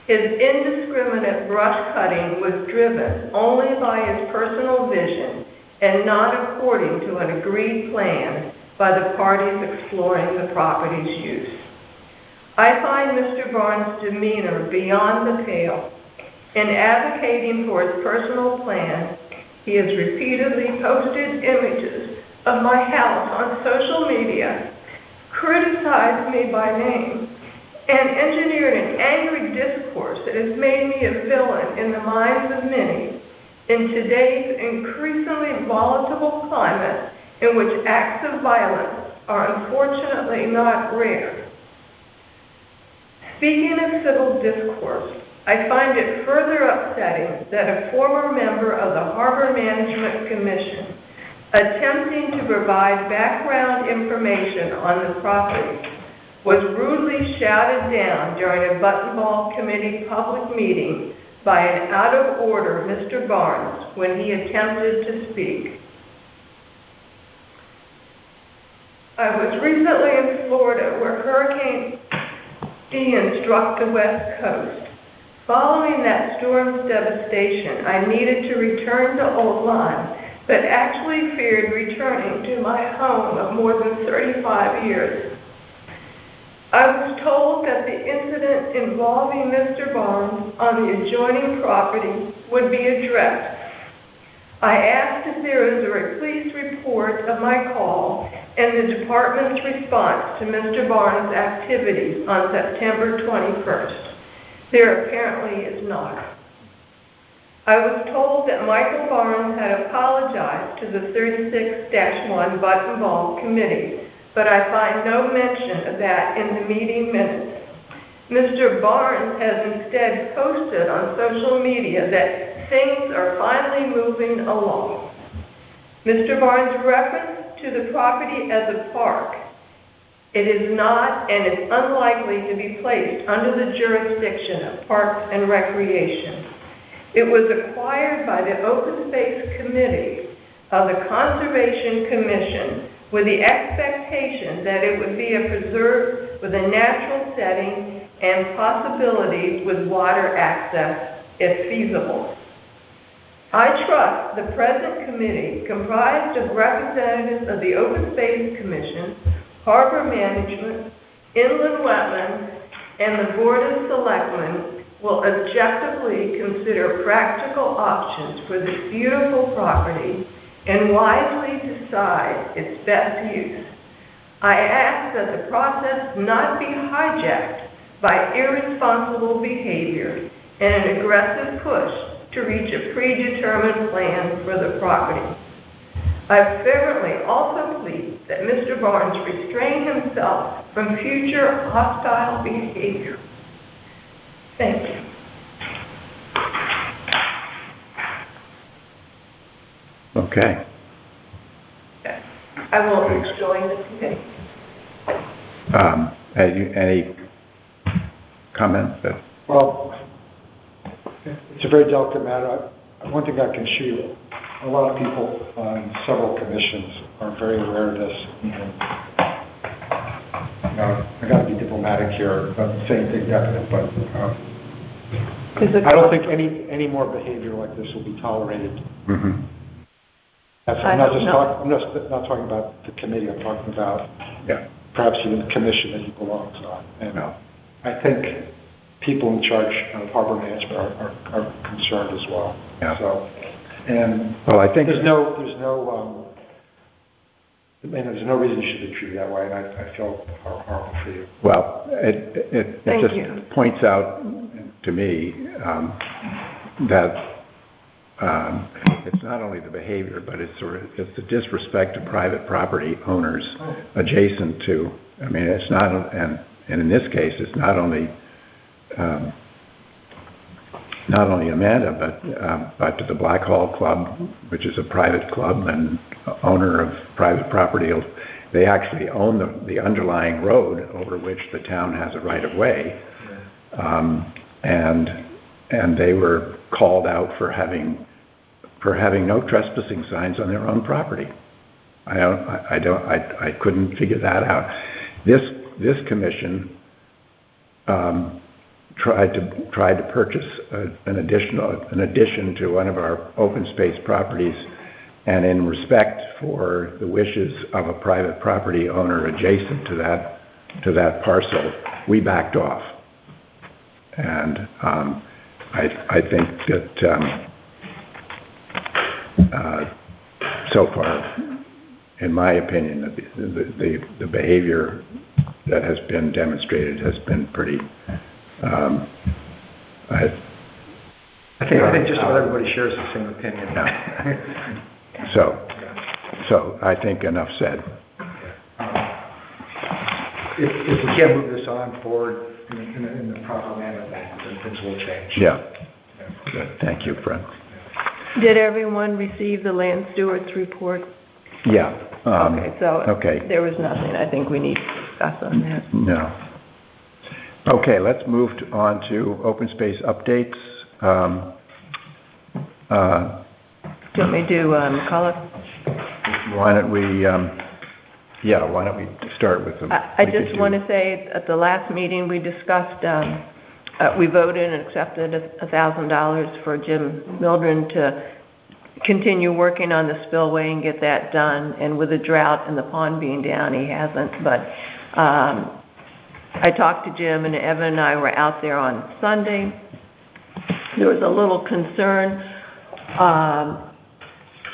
His indiscriminate brush cutting was driven only by his personal vision and not according to an agreed plan by the parties exploring the property's use. I find Mr. Barnes' demeanor beyond the pale. In advocating for his personal plan, he
He has repeatedly posted images of my house on social media, criticized me by name, and engineered an angry discourse that has made me a villain in the minds of many in today's increasingly volatile climate in which acts of violence are unfortunately not rare. Speaking of civil discourse, I find it further upsetting that a former member of the Harbor Management Commission, attempting to provide background information on the property, was rudely shouted down during a Buttonball Committee public meeting by an out-of-order Mr. Barnes when he attempted to speak. I was recently in Florida where Hurricane Ian struck the West Coast. Following that storm's devastation, I needed to return to Old Lyme, but actually feared returning to my home of more than 35 years. I was told that the incident involving Mr. Barnes on the adjoining property would be addressed. I asked if there was a police report of my call and the department's response to Mr. Barnes' activities on September 21st. There apparently is not. I was told that Michael Barnes had apologized to the 36-1 Buttonball Committee, but I find no mention of that in the meeting minutes. Mr. Barnes has instead posted on social media that things are finally moving along. Mr. Barnes' reference to the property as a park. It is not and is unlikely to be placed under the jurisdiction of Parks and Recreation. It was acquired by the Open Space Committee of the Conservation Commission with the expectation that it would be a preserve with a natural setting and possibilities with water access if feasible. I trust the present committee, comprised of representatives of the Open Space Commission, Harbor Management, Inland Wetlands, and the Board of Selectmen, will objectively consider practical options for this beautiful property and wisely decide its best use. I ask that the process not be hijacked by irresponsible behavior and an aggressive push to reach a predetermined plan for the property. I fervently also plead that Mr. Barnes restrain himself from future hostile behavior. Thank you.
Okay.
I will join the committee.
Any comment?
Well, it's a very delicate matter. One thing I can assure you, a lot of people on several commissions are very aware of this. And, I got to be diplomatic here, but saying things definite. But I don't think any more behavior like this will be tolerated.
Mm-hmm.
I'm not talking about the committee. I'm talking about perhaps even the commission that he belongs on. And I think people in charge of harbor management are concerned as well.
Yeah.
So, and
I think
there's no reason you should be treated that way, and I feel horrible for you.
Well, it just points out to me that it's not only the behavior, but it's the disrespect to private property owners adjacent to. I mean, it's not, and in this case, it's not only Amanda, but to the Black Hall Club, which is a private club and owner of private property. They actually own the underlying road over which the town has a right of way, and they were called out for having no trespassing signs on their own property. I couldn't figure that out. This commission tried to purchase an addition to one of our open space properties, and in respect for the wishes of a private property owner adjacent to that parcel, we backed off. And I think that so far, in my opinion, the behavior that has been demonstrated has been pretty,
I think just about everybody shares the same opinion.
Yeah. So I think enough said.
If we can't move this on forward in the proper manner, then things will change.
Yeah. Good. Thank you, Fred.
Did everyone receive the land stewards report?
Yeah.
Okay, there was nothing I think we need to discuss on that.
No. Okay, let's move on to open space updates.
Do you want me to do McCullough?
Why don't we start with them?
I just want to say, at the last meeting, we discussed, we voted and accepted $1,000 for Jim Mildren to continue working on the spillway and get that done. And with the drought and the pond being down, he hasn't. But I talked to Jim, and Evan and I were out there on Sunday. There was a little concern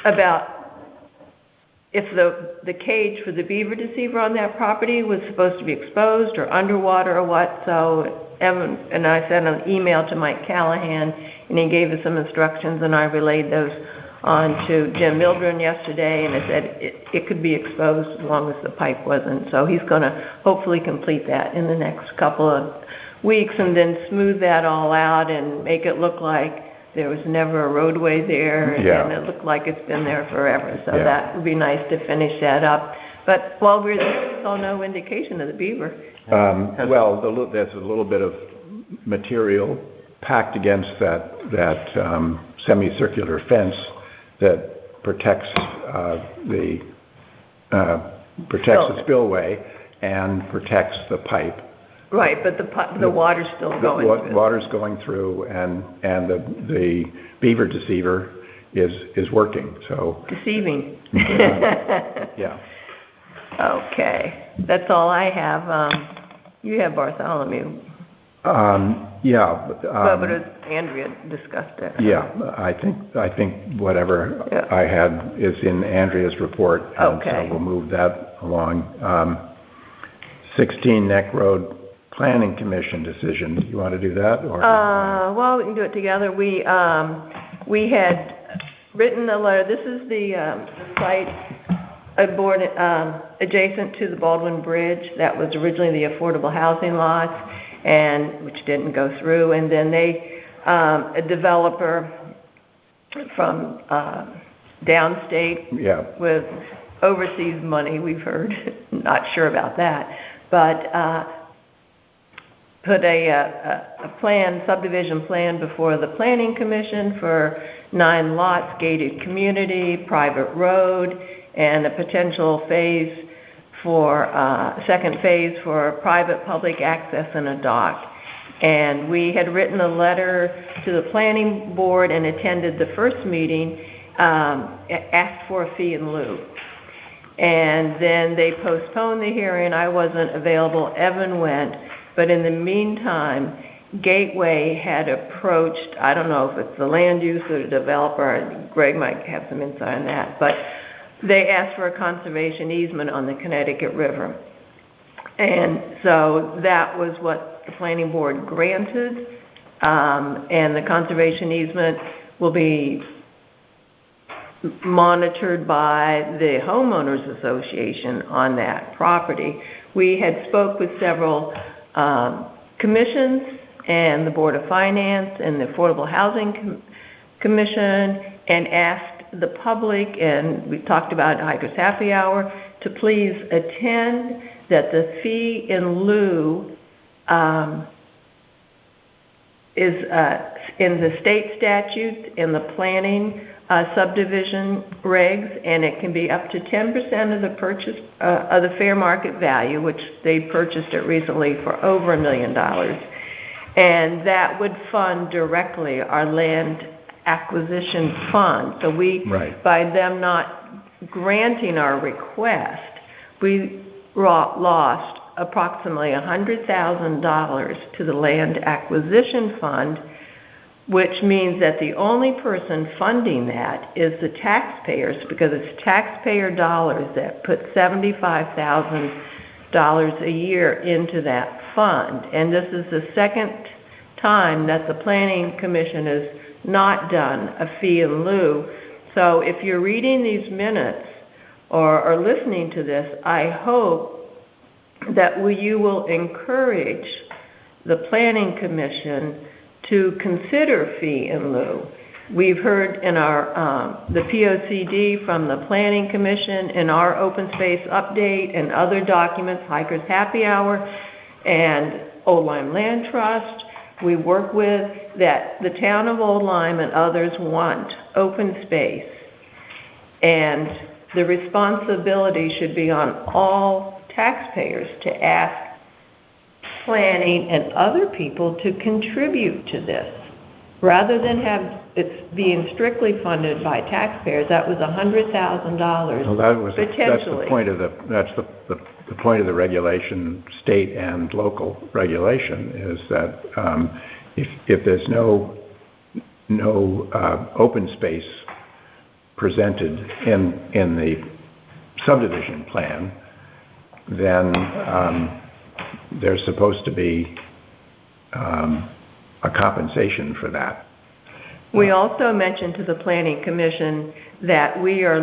about if the cage for the beaver deceiver on that property was supposed to be exposed or underwater or what. So Evan and I sent an email to Mike Callahan, and he gave us some instructions, and I relayed those on to Jim Mildren yesterday, and it said it could be exposed as long as the pipe wasn't. So he's going to hopefully complete that in the next couple of weeks and then smooth that all out and make it look like there was never a roadway there, and it looked like it's been there forever. So that would be nice to finish that up. But while we were there, we saw no indication of the beaver.
Well, there's a little bit of material packed against that semicircular fence that protects the spillway and protects the pipe.
Right, but the water's still going through.
Water's going through, and the beaver deceiver is working. So
deceiving.
Yeah.
Okay, that's all I have. You have Bartholomew.
Yeah.
But Andrea discussed it.
Yeah, I think whatever I had is in Andrea's report, and so we'll move that along. 16 Neck Road Planning Commission decision. You want to do that, or?
Well, we can do it together. We had written a letter. This is the site adjacent to the Baldwin Bridge that was originally the affordable housing lots, and which didn't go through. And then a developer from downstate with overseas money, we've heard, not sure about that, but put a subdivision plan before the Planning Commission for 9 lots, gated community, private road, and a potential phase for second phase for private public access and a dock. And we had written a letter to the planning board and attended the first meeting, asked for a fee in lieu. And then they postponed the hearing. I wasn't available. Evan went. But in the meantime, Gateway had approached, I don't know if it's the land use or the developer, Greg might have some insight on that, but they asked for a conservation easement on the Connecticut River. And so that was what the planning board granted, and the conservation easement will be monitored by the homeowners association on that property. We had spoke with several commissions and the Board of Finance and the Affordable Housing Commission, and asked the public, and we talked about Hikers Happy Hour, to please attend, that the fee in lieu is in the state statute, in the planning subdivision regs, and it can be up to 10% of the purchase of the fair market value, which they purchased it recently for over $1 million. And that would fund directly our land acquisition fund. So by them not granting our request, we lost approximately $100,000 to the land acquisition fund, which means that the only person funding that is the taxpayers, because it's taxpayer dollars that put $75,000 a year into that fund. And this is the second time that the Planning Commission has not done a fee in lieu. So if you're reading these minutes or listening to this, I hope that you will encourage the Planning Commission to consider fee in lieu. We've heard in our the POCD from the Planning Commission, in our open space update and other documents, Hikers Happy Hour and Old Lyme Land Trust, we work with, that the town of Old Lyme and others want open space. And the responsibility should be on all taxpayers to ask planning and other people to contribute to this, rather than have it being strictly funded by taxpayers. That was $100,000
Well,
potentially.
that's the point of the point of the regulation, state and local regulation, is that if there's no open space presented in the subdivision plan, then there's supposed to be a compensation for that.
We also mentioned to the Planning Commission that we're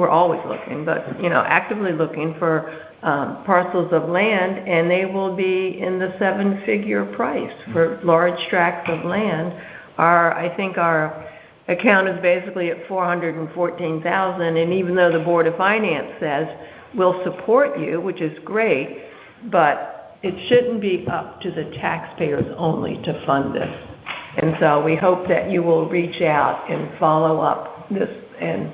always looking, but actively looking for parcels of land, and they will be in the seven-figure price for large tracts of land. I think our account is basically at $414,000, and even though the Board of Finance says we'll support you, which is great, but it shouldn't be up to the taxpayers only to fund this. And so we hope that you will reach out and follow up this. And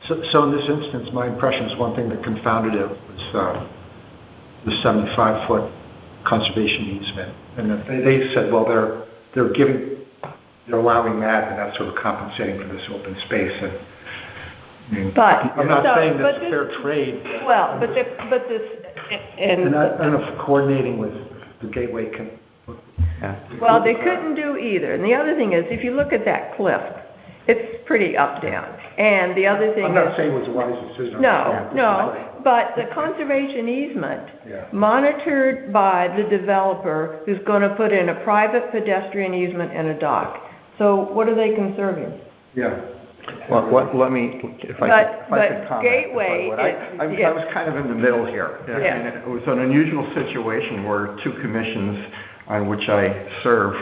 so in this instance, my impression is one thing that confounded it was the 75-foot conservation easement. And they said, well, they're allowing that, and that's sort of compensating for this open space. And I'm not saying that's fair trade.
Well, but this,
and I don't know if coordinating with the Gateway can.
Well, they couldn't do either. And the other thing is, if you look at that cliff, it's pretty up-down. And the other thing
I'm not saying it was a wise decision.
No, but the conservation easement, monitored by the developer who's going to put in a private pedestrian easement and a dock. So what are they conserving?
Yeah.
Well, let me, if I could comment.
Gateway,
I was kind of in the middle here.
Yeah.
And it was an unusual situation where two commissions on which I serve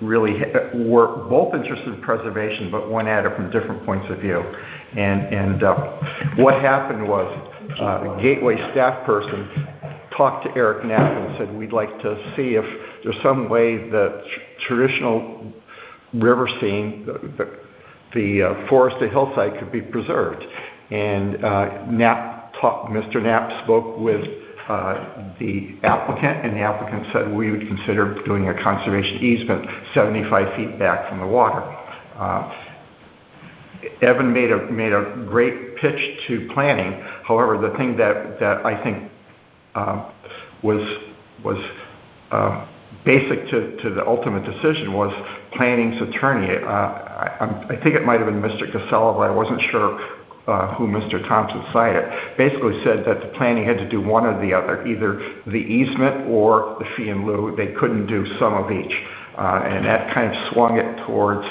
really were both interested in preservation, but one at it from different points of view. And what happened was a Gateway staff person talked to Eric Knapp and said, we'd like to see if there's some way the traditional river scene, the forested hillside could be preserved. And Mr. Knapp spoke with the applicant, and the applicant said we would consider doing a conservation easement 75 feet back from the water. Evan made a great pitch to planning. However, the thing that I think was basic to the ultimate decision was planning's attorney. I think it might have been Mr. Casella, but I wasn't sure who Mr. Thompson cited, basically said that the planning had to do one or the other, either the easement or the fee in lieu. They couldn't do some of each. And that kind of swung it towards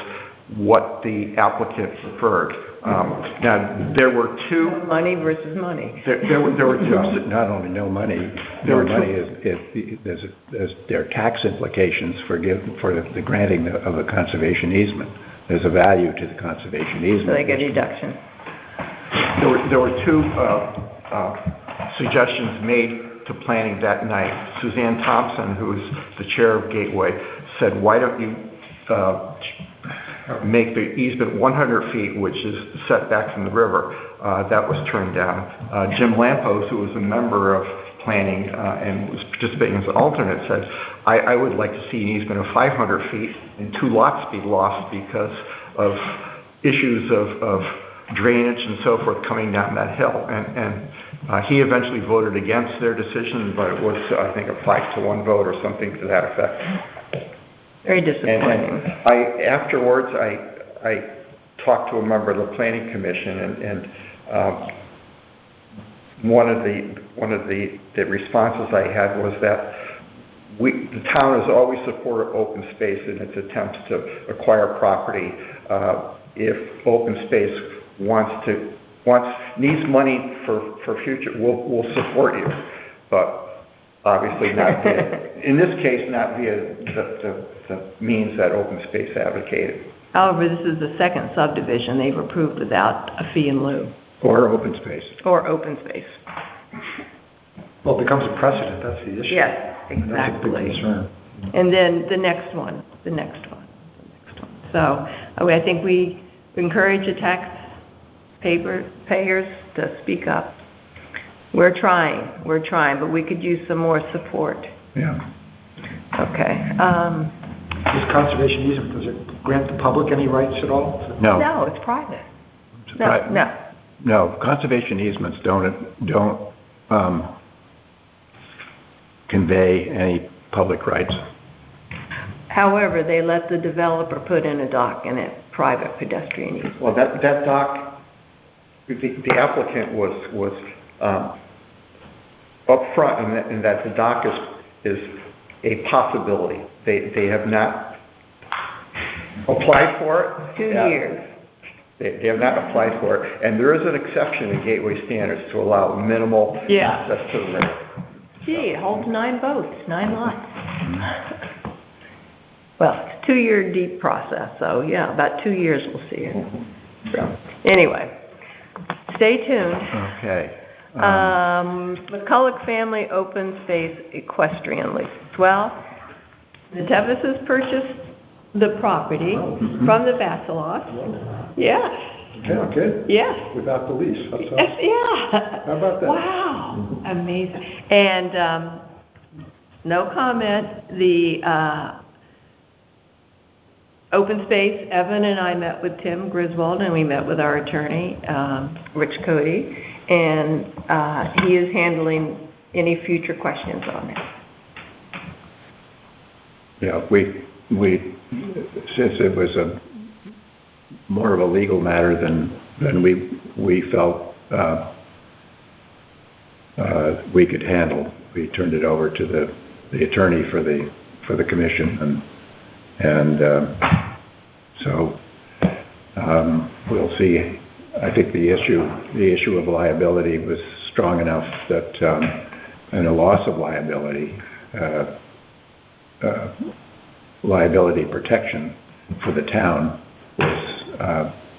what the applicant preferred. Now, there were two...
Money versus money.
There were two...
Not only no money, there are tax implications for the granting of a conservation easement. There's a value to the conservation easement.
So they get a deduction.
There were two suggestions made to planning that night. Suzanne Thompson, who is the chair of Gateway, said, why don't you make the easement 100 feet, which is set back from the river. That was turned down. Jim Lampos, who was a member of planning and was participating as an alternate, said, I would like to see an easement of 500 feet and two lots be lost because of issues of drainage and so forth coming down that hill. And he eventually voted against their decision, but it was, I think, a 5-to-1 vote or something to that effect.
Very
And
disappointing.
afterwards, I talked to a member of the planning commission, and one of the responses I had was that the town has always supported open space in its attempts to acquire property. If open space needs money for future, we'll support you, but obviously not in this case, not via the means that open space advocated.
However, this is the second subdivision they've approved without a fee in lieu.
Or open space.
Or open space.
Well, it becomes a precedent, that's the issue.
Yes,
And that's a big
exactly.
concern.
And then the next one. So I think we encourage the taxpayers to speak up. We're trying, but we could use some more support.
Yeah.
Okay.
This conservation easement, does it grant the public any rights at all?
No.
No, it's private.
It's
No,
private.
no.
No, conservation easements don't convey any public rights.
However, they let the developer put in a dock in a private pedestrian easement.
Well, that dock, the applicant was upfront in that the dock is a possibility. They have not applied for it.
2 years.
They have not applied for it, and there is an exception in Gateway Standards to allow minimal
Yeah.
access to the river.
Gee, it holds 9 boats, 9 lots. Well, it's a 2-year deep process, so yeah, about 2 years we'll see it. So, anyway, stay tuned.
Okay.
McCulloch Family Open Space Equestrian Lease. Well, the Tevises purchased the property from the Basilos. Yes,
Yeah, good.
yes.
Without the lease, that's
Yes,
awesome.
yeah.
How about that?
Wow, amazing. And no comment, the open space, Evan and I met with Tim Griswold, and we met with our attorney, Rich Cody, and he is handling any future questions on it.
Yeah, we since it was more of a legal matter than we felt we could handle, we turned it over to the attorney for the commission, and so we'll see. I think the issue of liability was strong enough that and a loss of liability protection for the town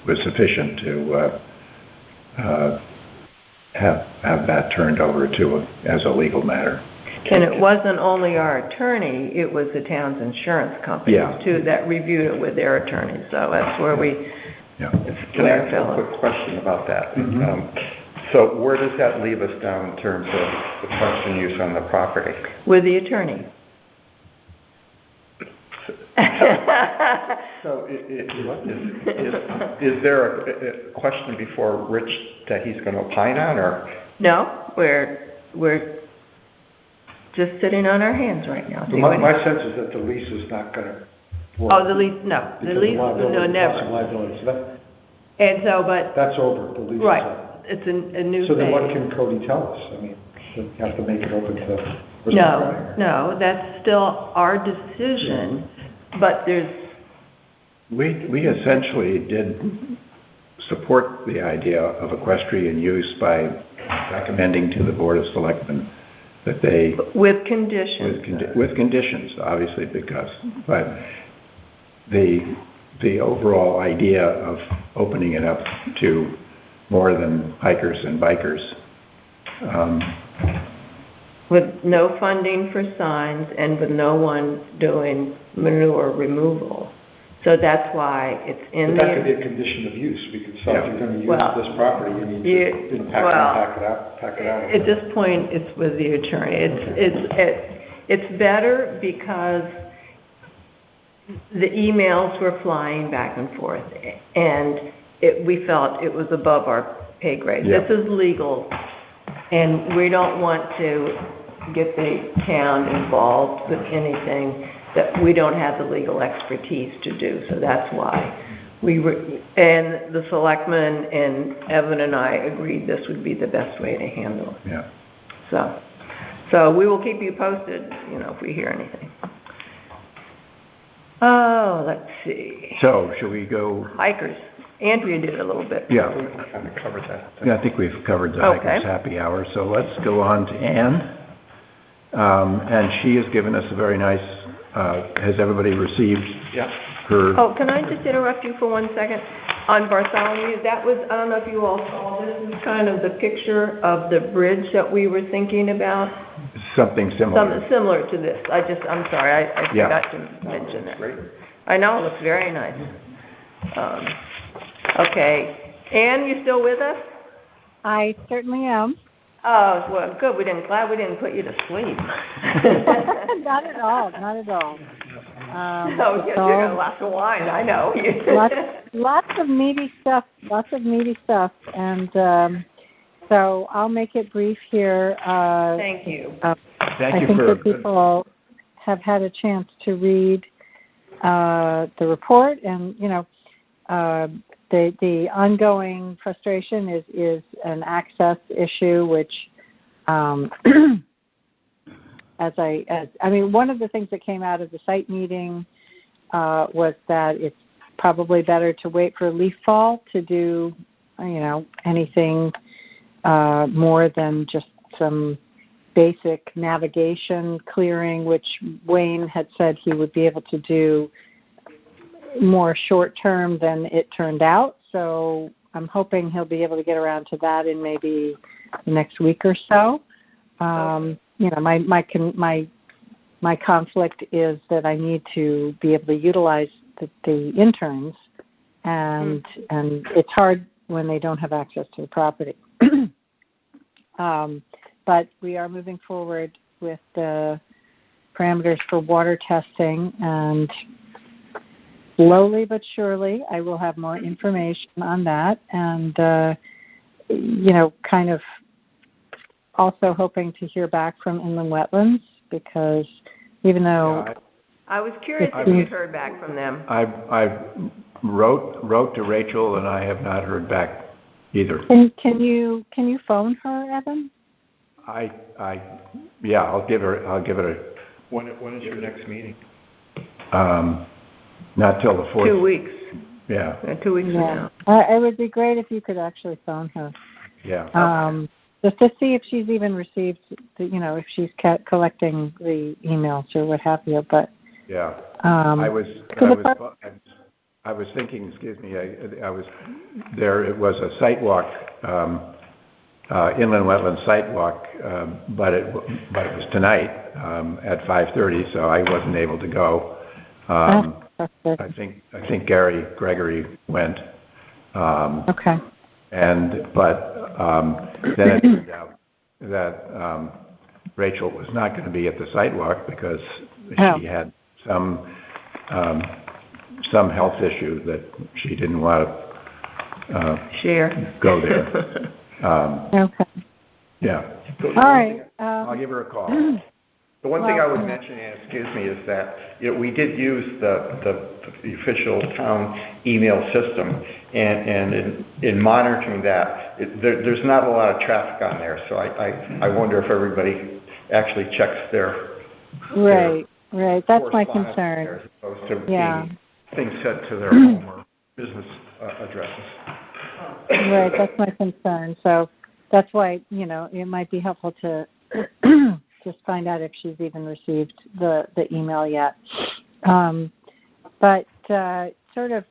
was sufficient to have that turned over as a legal matter.
And it wasn't only our attorney, it was the town's insurance companies
Yeah.
too that reviewed it with their attorney. So that's where
Yeah.
Can I ask a quick question about that? So where does that leave us down in terms of the question use on the property?
with the attorney.
So is there a question before Rich that he's going to opine on, or?
No, we're just sitting on our hands right now. See what-
My sense is that the lease is not going to work.
Oh, the lease, no, the
Because of
lease,
liability,
no,
cost of
never.
liability. So
And so, but,
that's over, the lease is
right,
over.
it's a new
So then what
phase.
can Cody tell us? I mean, you have to make it open to...
No, that's still our decision, but there's,
We essentially did support the idea of equestrian use by recommending to the Board of Selectmen that they,
with conditions.
with conditions, obviously, but the overall idea of opening it up to more than hikers and bikers.
With no funding for signs and with no one doing manure removal. So that's why it's in
But that could be
there.
a condition of use. We could say, if you're going to use
Well,
this property, you need
you-
to pack it out.
At this point, it's with the attorney. It's better because the emails were flying back and forth, and we felt it was above our pay grade.
Yeah.
This is legal, and we don't want to get the town involved with anything
that we don't have the legal expertise to do, so that's why. And the selectmen and Evan and I agreed this would be the best way to handle it.
Yeah.
So we will keep you posted, if we hear anything. Oh, let's see.
So, should we go?
Hikers. Andrea did a little bit.
Yeah.
We kind of covered that.
Yeah, I think we've covered the
Okay.
Hikers Happy Hour. So let's go on to Anne. And she has given us a very nice, has everybody received
Yeah.
her?
Oh, can I just interrupt you for 1 second? On Bartholomew, that was, I don't know if you all saw this, is kind of the picture of the bridge that we were thinking about.
Something similar.
Something similar to this. I'm sorry, I
Yeah.
forgot to mention that.
Great.
I know, it looks very nice. Okay. Anne, you still with us?
I certainly am.
Oh, well, good. Glad we didn't put you to sleep.
Not at all. Not at all.
Oh, yes, you got a glass of wine. I know.
Lots of meaty stuff. And so I'll make it brief here.
Thank you.
Thank
I
you
think
for.
that people have had a chance to read the report, and the ongoing frustration is an access issue, which, one of the things that came out of the site meeting was that it's probably better to wait for leaf fall to do, anything more than just some basic navigation clearing, which Wayne had said he would be able to do more short term than it turned out. So I'm hoping he'll be able to get around to that in maybe the next week or so. My conflict is that I need to be able to utilize the interns, and it's hard when they don't have access to the property. But we are moving forward with the parameters for water testing, and slowly but surely I will have more information on that, and kind of also hoping to hear back from Inland Wetlands, because even though
I was curious if you'd heard back from them.
I wrote to Rachel, and I have not heard back either.
Can you phone her, Evan?
I'll give it a.
When is your next meeting?
Not till the 4th.
2 weeks.
Yeah.
2 weeks from now.
It would be great if you could actually phone her.
Yeah.
Just to see if she's even received, if she's collecting the emails or what have you. But
yeah. I was thinking. Excuse me. I was there. It was a site walk. Inland Wetlands site walk, but it was tonight at 5:30, so I wasn't able to go. I think Gary Gregory went.
Okay.
Then it turned out that Rachel was not going to be at the site walk because she had some health issue that she didn't want to
share.
Go there.
Okay.
Yeah.
All right.
I'll give her a call.
The one thing I would mention, and excuse me, is that we did use the official town email system, and in monitoring that, there's not a lot of traffic on there. So I wonder if everybody actually checks their
right. That's my concern.
As opposed to being things sent to their home or business addresses.
Right, that's my concern. So that's why, it might be helpful to just find out if she's even received the email yet. But sort of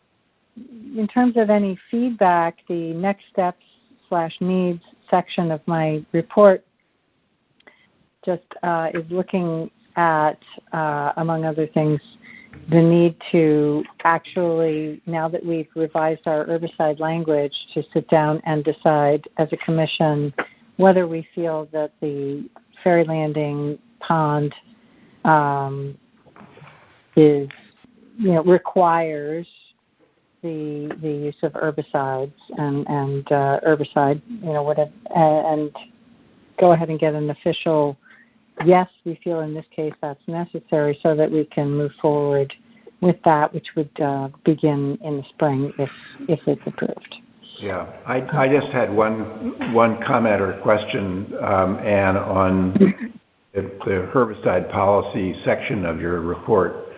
in terms of any feedback, the next steps / needs section of my report just is looking at, among other things, the need to actually, now that we've revised our herbicide language, to sit down and decide as a commission whether we feel that the Ferry Landing pond is, requires the use of herbicides and herbicide, whatever, and go ahead and get an official yes, we feel in this case that's necessary so that we can move forward with that, which would begin in the spring if it's approved.
Yeah, I just had one comment or question, Anne, on the herbicide policy section of your report,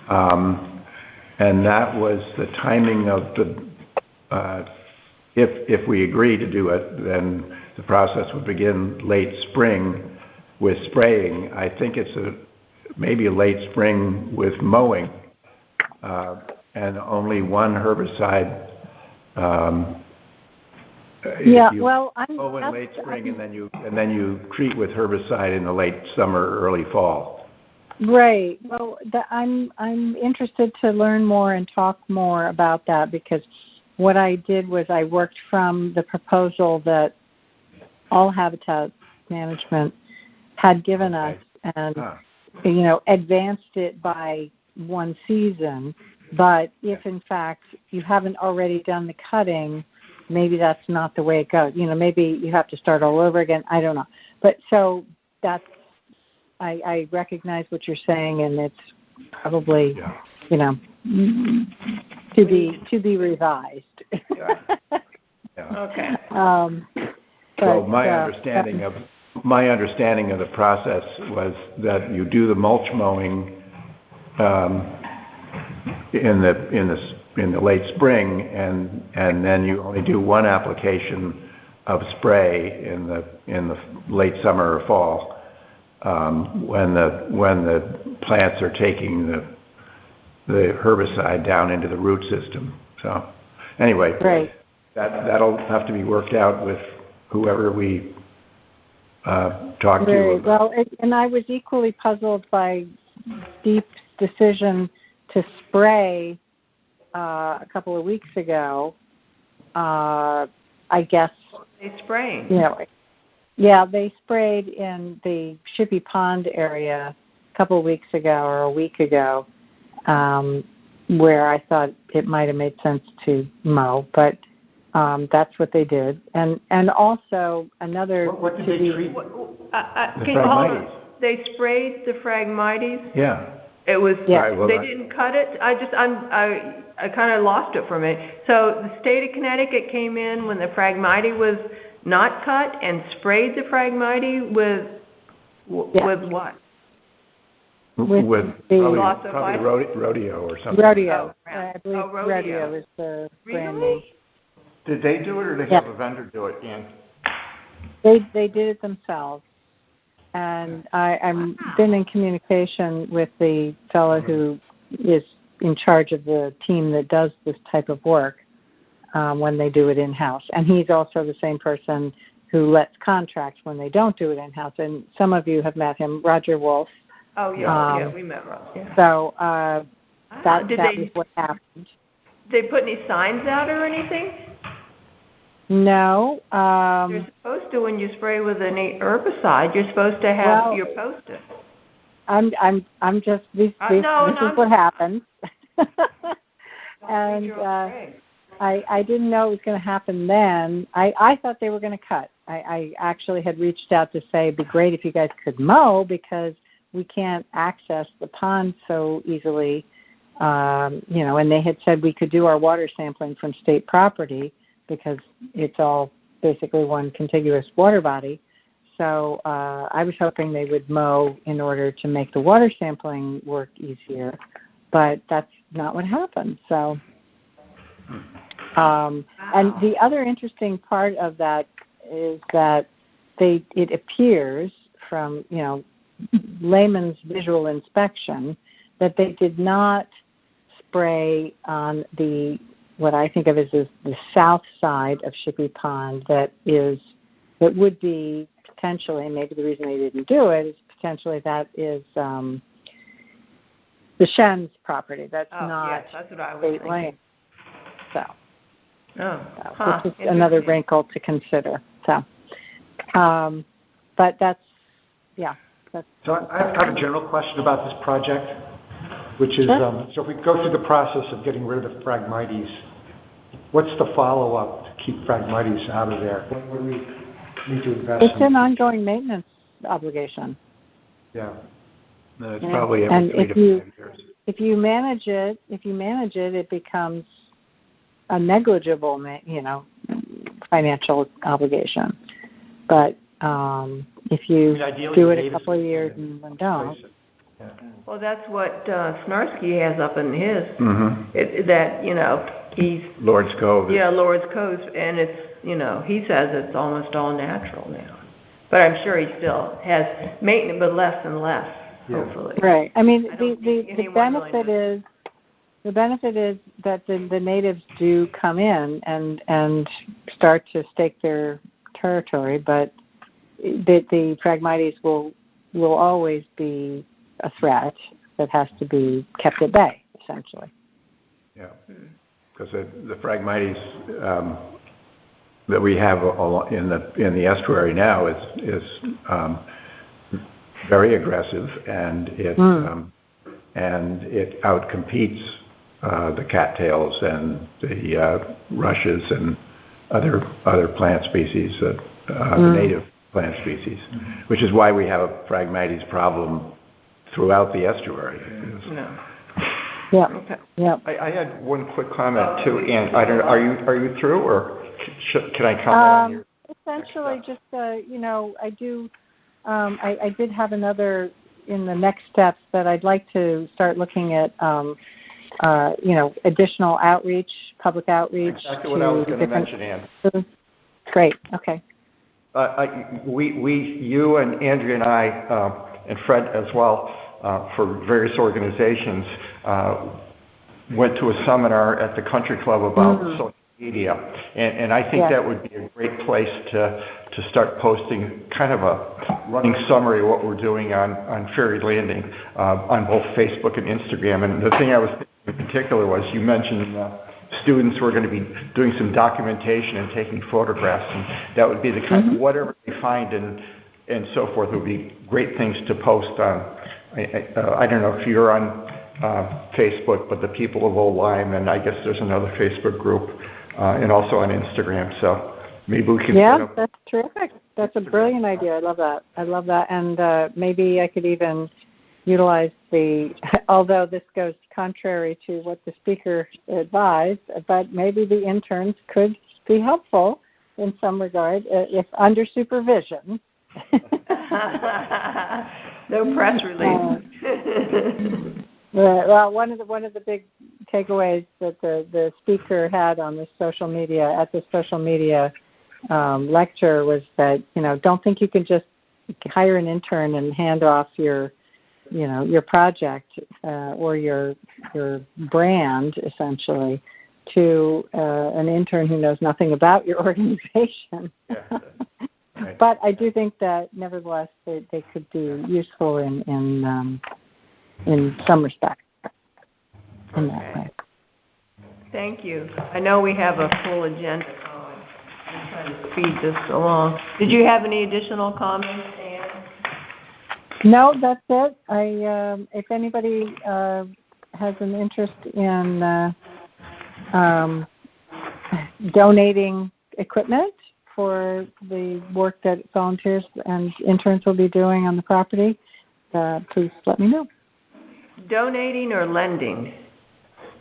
and that was the timing of the. If we agree to do it, then the process would begin late spring with spraying. I think it's maybe a late spring with mowing, and only one herbicide. Mow in late spring, and then you treat with herbicide in the late summer, early fall.
Right. Well, I'm interested to learn more and talk more about that, because what I did was I worked from the proposal that All Habitat Management had given us, and advanced it by one season. But if in fact you haven't already done the cutting, maybe that's not the way it goes. Maybe you have to start all over again. I don't know. But so that's, I recognize what you're saying, and it's probably, to be revised.
Yeah.
Okay.
So my understanding of the process was that you do the mulch mowing in the late spring, and then you only do one application of spray in the late summer or fall, when the plants are taking the herbicide down into the root system. So anyway,
right.
That'll have to be worked out with whoever we talk to.
Well, and I was equally puzzled by Deep's decision to spray a couple of weeks ago. I guess
they sprayed.
They sprayed in the Shippey Pond area a couple of weeks ago or a week ago, where I thought it might have made sense to mow, but that's what they did. And also another.
What did they treat?
The Phragmites.
They sprayed the Phragmites.
Yeah.
It was.
Yeah. Right, well,
they didn't cut it. I kind of lost it for a minute. So the state of Connecticut came in when the Phragmite was not cut and sprayed the Phragmite with what?
With
the
probably rodeo or something.
Rodeo.
Oh,
I believe
rodeo
is the brand
Really?
name.
Did they do it, or did they have a vendor do it, Ann?
They did it themselves. And I'm been in communication with the fellow who is in charge of the team that does this type of work when they do it in-house. And he's also the same person who lets contracts when they don't do it in-house. And some of you have met him, Roger Wolf.
Oh, yeah, we met Roger. Yeah.
So that was what happened.
Did they put any signs out or anything?
No.
You're supposed to, when you spray with an herbicide, you're supposed to have your post-it.
I'm just this is what happened. And I didn't know it was going to happen then. I thought they were going to cut. I actually had reached out to say it'd be great if you guys could mow, because we can't access the pond so easily, and they had said we could do our water sampling from state property because it's all basically one contiguous water body. So I was hoping they would mow in order to make the water sampling work easier, but that's not what happened. So, and the other interesting part of that is that it appears from, layman's visual inspection that they did not spray on what I think of as the south side of Shippey Pond that would be potentially, maybe the reason they didn't do it is potentially that is the Shen's property. That's not
yes, that's what I was
State
thinking.
Lane. So,
Which
is another wrinkle to consider. So, but that's.
So I have a general question about this project, which is, so if we go through the process of getting rid of the Phragmites, what's the follow-up to keep Phragmites out of there? What do we need to invest in?
It's an ongoing maintenance obligation.
Yeah.
No, it's
Yeah.
probably
And
every 3
if
to
you-
5 years.
If you manage it, it becomes a negligible, financial obligation. But if you
ideally,
do
the
it a
natives
couple of
would
years and then don't,
Well, that's what Snarsky has up in his,
Mm-hmm.
that, he's,
Lord's Cove.
yeah, Lord's Cove, and it's, he says it's almost all natural now. But I'm sure he still has maintenance, but less and less, hopefully.
right? I mean,
I don't think
the
anyone really
benefit is that the natives do come in and start to stake their territory, but the Phragmites will always be a threat that has to be kept at bay, essentially.
Yeah, because the Phragmites that we have in the estuary now is very aggressive, and it outcompetes the cattails and the rushes and other plant species, the native plant species, which is why we have a Phragmites problem throughout the estuary.
No.
Yeah.
Okay.
Yeah.
I had one quick comment too, and I don't know, are you through, or can I comment on your?
Essentially, just I do. I did have another in the next steps that I'd like to start looking at. Additional outreach, public outreach.
Exactly what I was going to mention, Ann.
Great. Okay.
You and Andrea and I, and Fred as well, for various organizations, went to a seminar at the Country Club about social media, and I think that would be a great place to start posting kind of a running summary of what we're doing on Ferry Landing on both Facebook and Instagram. And the thing I was thinking in particular was you mentioned students were going to be doing some documentation and taking photographs, and that would be the kind of whatever they find and so forth would be great things to post on. I don't know if you're on Facebook, but the People of Old Lyme, and I guess there's another Facebook group, and also on Instagram. So maybe we can.
Yeah, that's terrific. That's a brilliant idea. I love that. And maybe I could even utilize although this goes contrary to what the speaker advised, but maybe the interns could be helpful in some regard if under supervision.
No press release.
Well, one of the big takeaways that the speaker had on the social media lecture was that don't think you can just hire an intern and hand off your project or your brand essentially to an intern who knows nothing about your organization.
Yeah. Right.
But I do think that nevertheless they could be useful in some respect in that way.
Thank you. I know we have a full agenda going. I'm trying to speed this along. Did you have any additional comments, Anne?
No, that's it. If anybody has an interest in donating equipment for the work that volunteers and interns will be doing on the property, please let me know.
Donating or lending?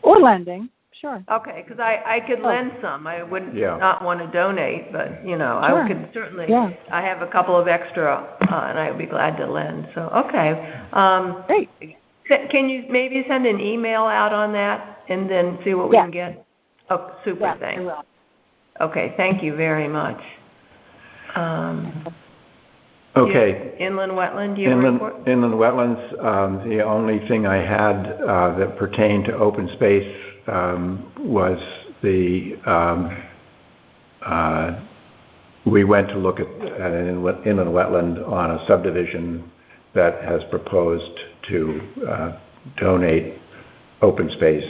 Or lending, sure.
Okay, because I could lend some. I would not want to donate, but, I could certainly.
Yeah.
I have a couple of extra, and I would be glad to lend. So, okay.
Great.
Can you maybe send an email out on that and then see what we can get? Oh, super,
Yeah,
thanks.
I will.
Okay, thank you very much.
Okay.
Inland wetland, do you have a report?
Inland wetlands, the only thing I had that pertained to open space was we went to look at an inland wetland on a subdivision that has proposed to donate open space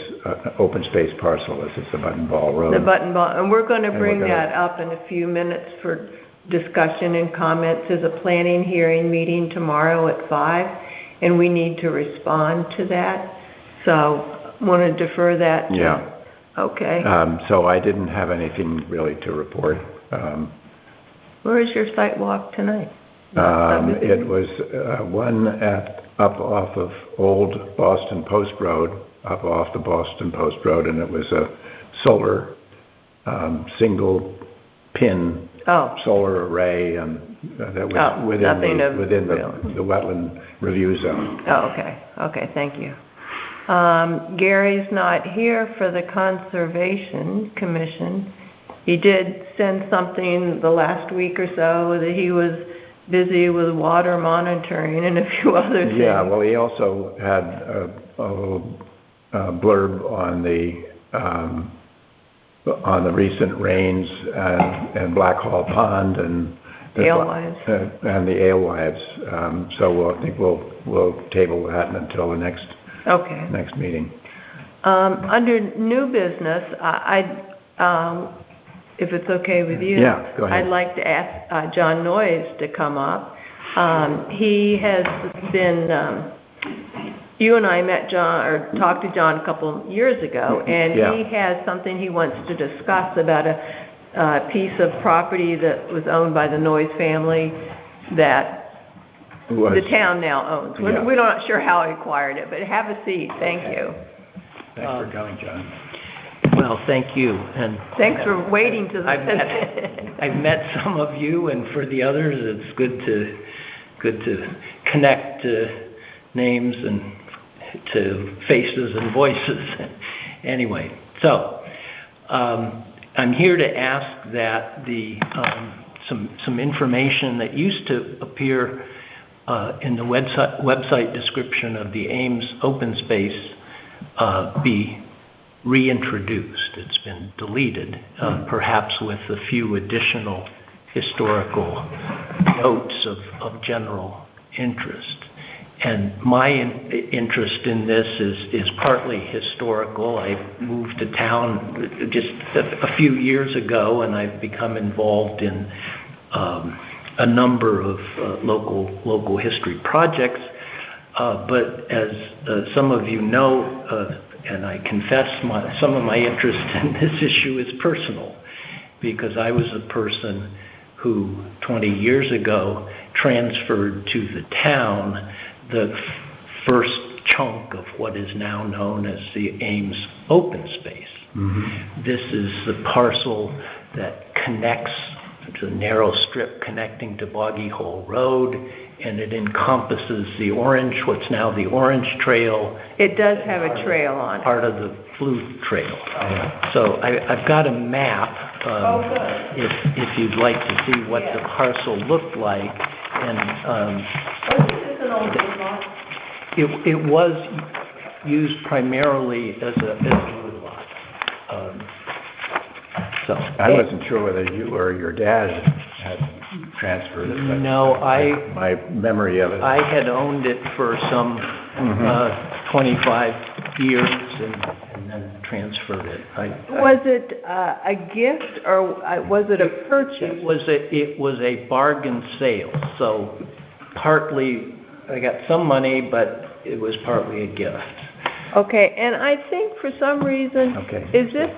parcel. This is the Button Ball Road.
The Button Ball, and we're going to bring that up in a few minutes for discussion and comments. There's a planning hearing meeting tomorrow at 5, and we need to respond to that. So want to defer that to...
Yeah.
Okay.
So I didn't have anything really to report.
Where is your site walk tonight?
It was one up off of Old Boston Post Road, up off the Boston Post Road, and it was a solar single pin solar array that was within the wetland review zone.
Oh, okay. Okay, thank you. Gary's not here for the Conservation Commission. He did send something the last week or so that he was busy with water monitoring and a few other things.
Yeah, well, he also had a little blurb on the recent rains and Black Hall Pond and the
alewives.
And the alewives. So I think we'll table that until the next meeting.
Under new business, if it's okay with you,
go ahead.
I'd like to ask John Noyes to come up. He has been, you and I met John, or talked to John a couple years ago, and he has something he wants to discuss about a piece of property that was owned by the Noyes family that the town now owns. We're not sure how he acquired it, but have a seat. Thank you.
Thanks for coming, John.
Well, thank you, and
thanks for waiting to the
I've met some of you, and for the others, it's good to connect names and to faces and voices. Anyway, so I'm here to ask that some information that used to appear in the website description of the Ames open space be reintroduced. It's been deleted, perhaps with a few additional historical notes of general interest. And my interest in this is partly historical. I moved to town just a few years ago, and I've become involved in a number of local history projects. But as some of you know, and I confess some of my interest in this issue is personal, because I was a person who 20 years ago transferred to the town the first chunk of what is now known as the Ames open space. Mm-hmm. This is the parcel that connects, it's a narrow strip connecting to Boggy Hole Road, and it encompasses the what's now the Orange Trail.
It does have a trail on it.
Part of the Blue Trail. So I've got a map, if you'd like to see what the parcel looked like. And
this is an old big lot.
It was used primarily as a wood lot. So
I wasn't sure whether you or your dad had transferred it.
No,
my memory of it.
I had owned it for some 25 years and then transferred it.
Was it a gift or was it a purchase?
It was a bargain sale. So partly I got some money, but it was partly a gift.
Okay, and I think for some reason, is this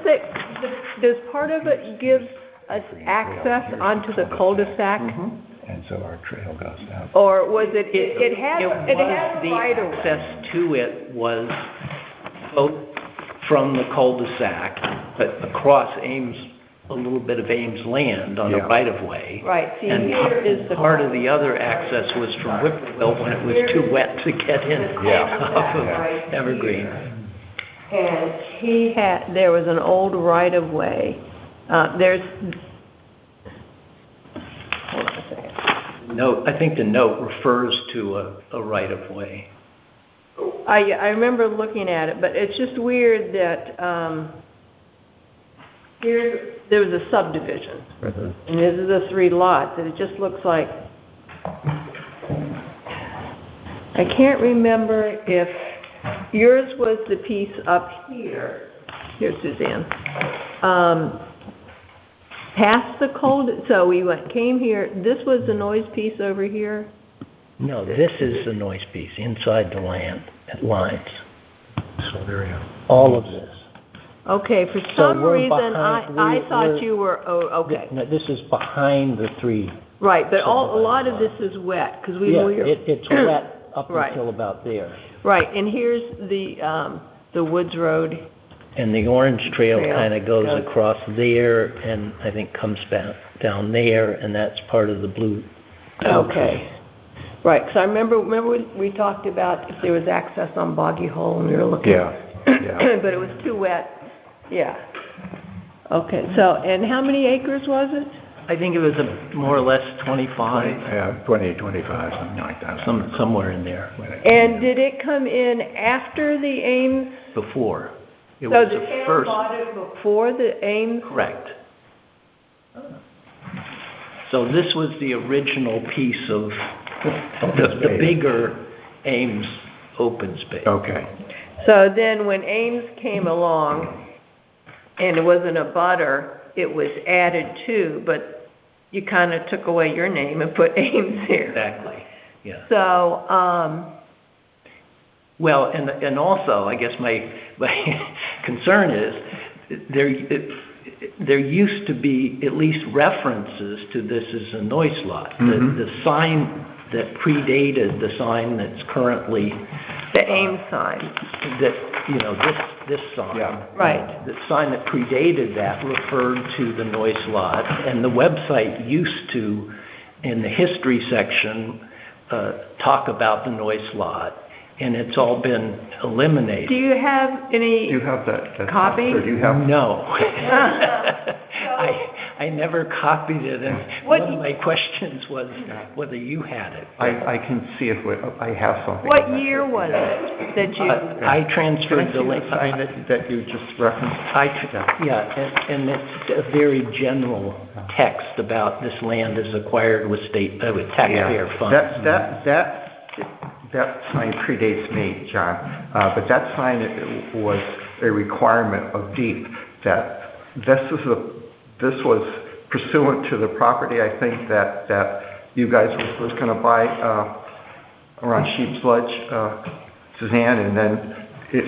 does part of it give us access onto the cul-de-sac?
Mm-hmm. And so our trail goes out.
Or was it has
the
right of
access to it was both from the cul-de-sac, but across Ames, a little bit of Ames land on a right-of-way.
Right. See,
and
here is the
part of the other access was from Whippoorwill when it was too wet to get in off of Evergreen.
And there was an old right-of-way. Hold on a second.
Note, I think the note refers to a right-of-way.
I remember looking at it, but it's just weird that here there was a subdivision, and these are the 3 lots, and it just looks like, I can't remember if yours was the piece up here. Here, Suzanne. Past the so we came here, this was the Noyes piece over here?
No, this is the Noyes piece, inside the lines. So there you go. All of this.
Okay, for some reason, I thought you were, okay.
No, this is behind the 3
Right, but a lot of this is wet, because we
Yeah,
were...
it's wet up
Right.
until about there.
Right, and here's the Woods Road.
And the Orange Trail
Trail
kind of goes
goes-
across there and I think comes back down there, and that's part of the Blue.
Okay. Right, because I remember we talked about if there was access on Boggy Hole, and we were looking...
Yeah, yeah.
But it was too wet. Yeah. Okay, so, and how many acres was it?
I think it was more or less 25,
Yeah, 20, 25, something like that.
somewhere in there
And did it come in after the Ames?
before. It
So
was
the
the
town
first,
bought it before the Ames?
correct. So this was the original piece of the bigger Ames open space.
Okay.
So then when Ames came along, and it wasn't a butter, it was added to, but you kind of took away your name and put Ames there.
Exactly, yeah.
So,
Well, and also, I guess my concern is there used to be at least references to this as a Noyce lot. The sign that predated the sign that's currently
the Ames sign,
this sign.
Yeah.
right.
The sign that predated that referred to the Noyce lot, and the website used to, in the history section, talk about the Noyce lot, and it's all been eliminated.
Do you have any
Do you have that
copy?
Or do you have?
No. I never copied it, and one of my questions was whether you had it.
I can see if I have something.
What year was it that you...
I transferred the link.
sign that you just referenced?
And it's a very general text about this land is acquired with with taxpayer funds.
That sign predates me, John, but that sign was a requirement of DEEP that this was pursuant to the property, I think, that you guys were first going to buy around Sheep's Ledge, Suzanne, and then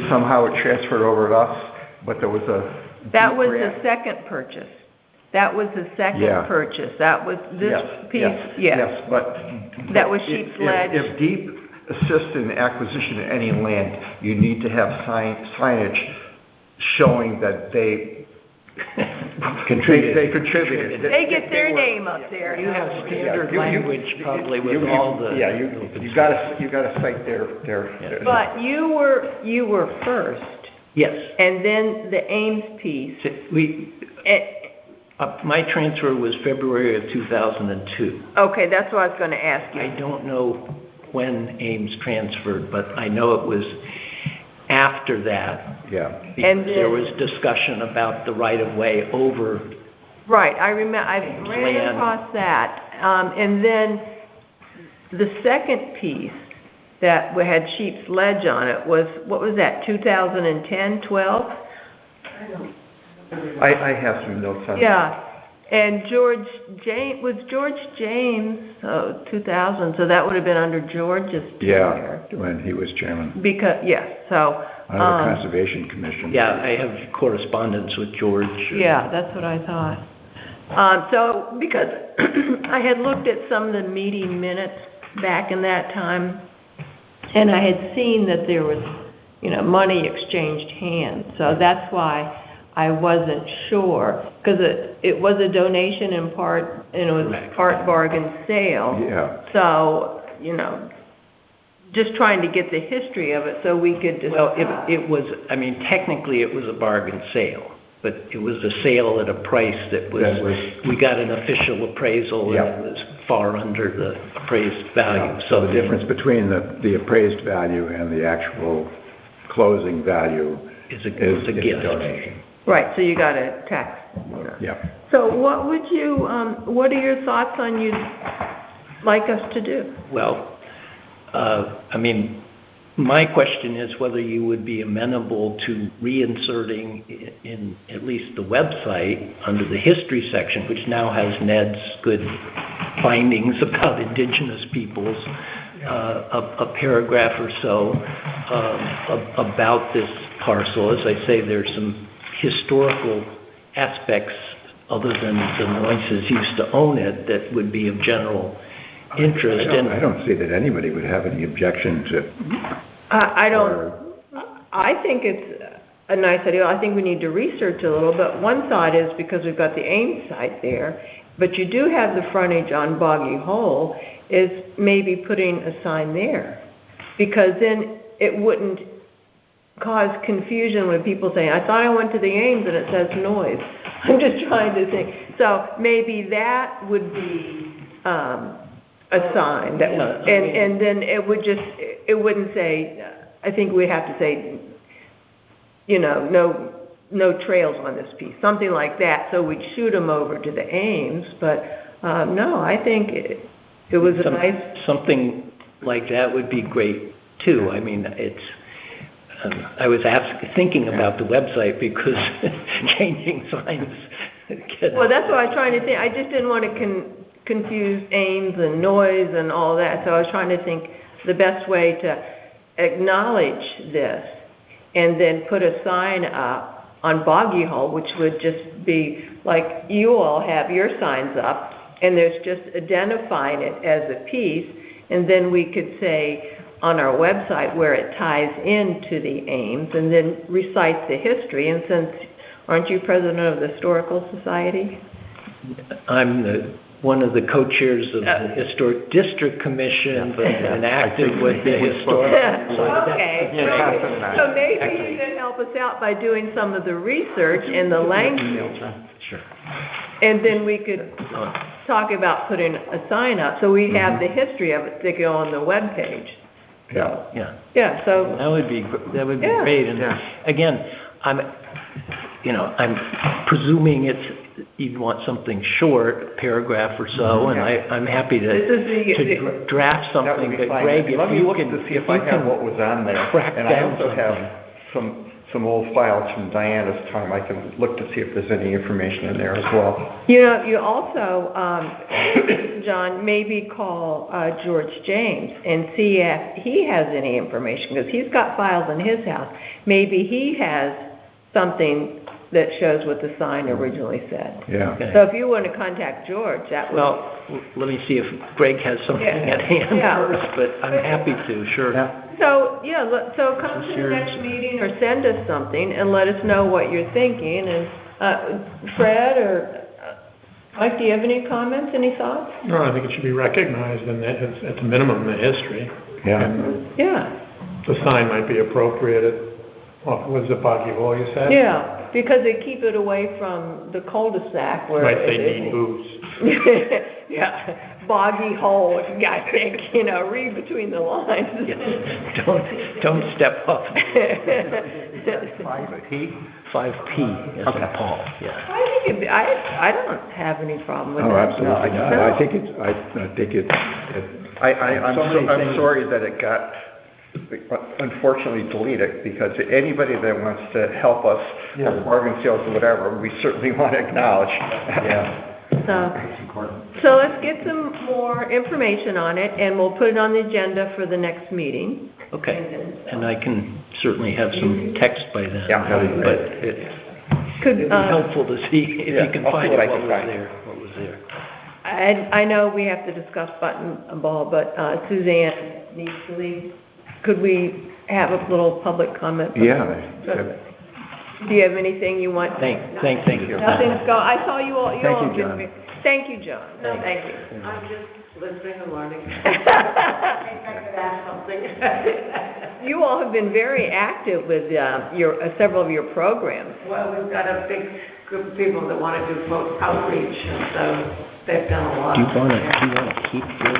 somehow it transferred over to us, but there was a...
That was
grant.
the second purchase. That was the second purchase. That was this piece,
Yes, but...
That was Sheep's Ledge.
If DEEP assists in the acquisition of any land, you need to have signage showing that they
Contributed.
They contributed.
They get their name up there.
You have standard language probably with all the...
Yeah, you gotta cite their...
But you were first,
Yes.
and then the Ames piece.
My transfer was February of 2002.
Okay, that's what I was going to ask you.
I don't know when Ames transferred, but I know it was after that.
Yeah.
And
There was discussion about the right-of-way over.
Right, I remember, I ran
Land.
across that. And then the second piece that had Sheep's Ledge on it was, what was that, 2010, 12?
I have some notes on that.
Yeah, and George James, 2000, so that would have been under George's tenure.
Yeah, when he was chairman
Because, yes, so...
of the Conservation Commission.
Yeah, I have correspondence with George.
Yeah, that's what I thought. So, because I had looked at some of the meeting minutes back in that time, and I had seen that there was, money exchanged hands. So that's why I wasn't sure, because it was a donation in part, and it was part bargain sale.
Yeah.
So, just trying to get the history of it so we could decide.
Well, it was, technically it was a bargain sale, but it was a sale at a price that we got an official appraisal and it was far under the appraised value.
Yeah. So the difference between the appraised value and the actual closing value
is a gift.
Donation.
Right, so you got a tax.
Yeah.
So what would you, what are your thoughts on you'd like us to do?
Well, my question is whether you would be amenable to reinserting in at least the website under the history section, which now has Ned's good findings about indigenous peoples, a paragraph or so about this parcel. As I say, there's some historical aspects other than the Noises used to own it, that would be of general interest.
I don't see that anybody would have any objection to.
I think it's a nice idea. I think we need to research a little bit. One side is because we've got the Ames site there, but you do have the frontage on Boggy Hole, is maybe putting a sign there. Because then it wouldn't cause confusion when people say, I thought I went to the Ames and it says Noise. I'm just trying to think. So maybe that would be a sign that, and then it wouldn't say, I think we have to say, no trails on this piece, something like that. So we'd shoot them over to the Ames, but no, I think it was a nice.
Something like that would be great too. I mean, it's. I was thinking about the website because changing signs.
Well, that's what I was trying to think. I just didn't want to confuse Ames and Noise and all that. So I was trying to think the best way to acknowledge this and then put a sign up on Boggy Hole, which would just be like you all have your signs up, and there's just identifying it as a piece, and then we could say on our website where it ties into the Ames, and then recites the history. And since, aren't you president of the Historical Society?
I'm one of the co-chairs of the Historic District Commission, but and active with the Historical Society.
Okay. So maybe you can help us out by doing some of the research and the language.
Sure.
And then we could talk about putting a sign up, so we have the history of it to go on the webpage. Yeah. So
that would be great. And again, I'm presuming you'd want something short, a paragraph or so, and I'm happy to draft something. But Greg,
let me look to see if I have what was on there, and I also have some old files from Diana's time. I can look to see if there's any information in there as well.
You also, John, maybe call George James and see if he has any information, because he's got files in his house. Maybe he has something that shows what the sign originally said.
Yeah.
Okay.
So if you want to contact George, that would...
Well, let me see if Greg has something at hand first, but I'm happy to, sure.
Yeah.
So come to the next meeting or send us something and let us know what you're thinking. And Fred or Mike, do you have any comments, any thoughts?
No, I think it should be recognized, and at the minimum, the history.
Yeah.
Yeah.
The sign might be appropriate at, was it Boggy Hole, you said?
Yeah, because they keep it away from the cul-de-sac where...
Might say need boots.
Yeah, Boggy Hole, I think, read between the lines.
Yes. Don't step up. 5P as in Paul. Yeah.
I don't have any problem with that.
Oh, absolutely not.
No.
I think
I'm sorry that it got unfortunately deleted, because anybody that wants to help us have bargain sales or whatever, we certainly want to acknowledge.
Yeah.
So let's get some more information on it, and we'll put it on the agenda for the next meeting.
Okay. And I can certainly have some text by then.
Yeah, that'd be
but
great.
It'd be helpful to see if you can find what was there.
I know we have to discuss button ball, but Suzanne needs to leave. Could we have a little public comment?
Yeah.
Do you have anything you want?
Thank you.
Nothing's going. I saw you all.
Thank you, John.
Thank you, John. Thank you.
I'm just listening and learning. I think I could ask something.
You all have been very active with several of your programs.
Well, we've got a big group of people that want to do outreach, and so they've done a lot.
Do you want to keep your...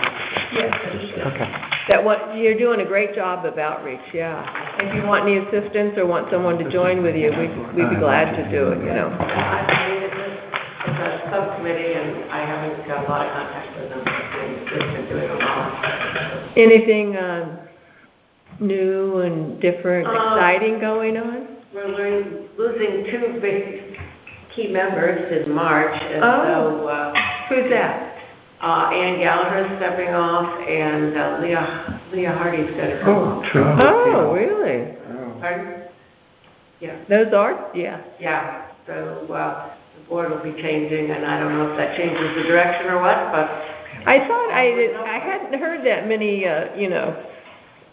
Yes.
Okay.
You're doing a great job of outreach, yeah. If you want any assistance or want someone to join with you, we'd be glad to do it,
I mean, it's a subcommittee, and I haven't got a lot of contact with them. They've been doing a lot.
Anything new and different, exciting going on?
We're losing two big key members in March, and so...
Who's that?
Ann Gallagher's stepping off, and Leah Hardy's going to come off.
Oh, really?
Pardon? Yeah.
Those are? Yeah.
Yeah. So board will be changing, and I don't know if that changes the direction or what, but
I thought I hadn't heard that many,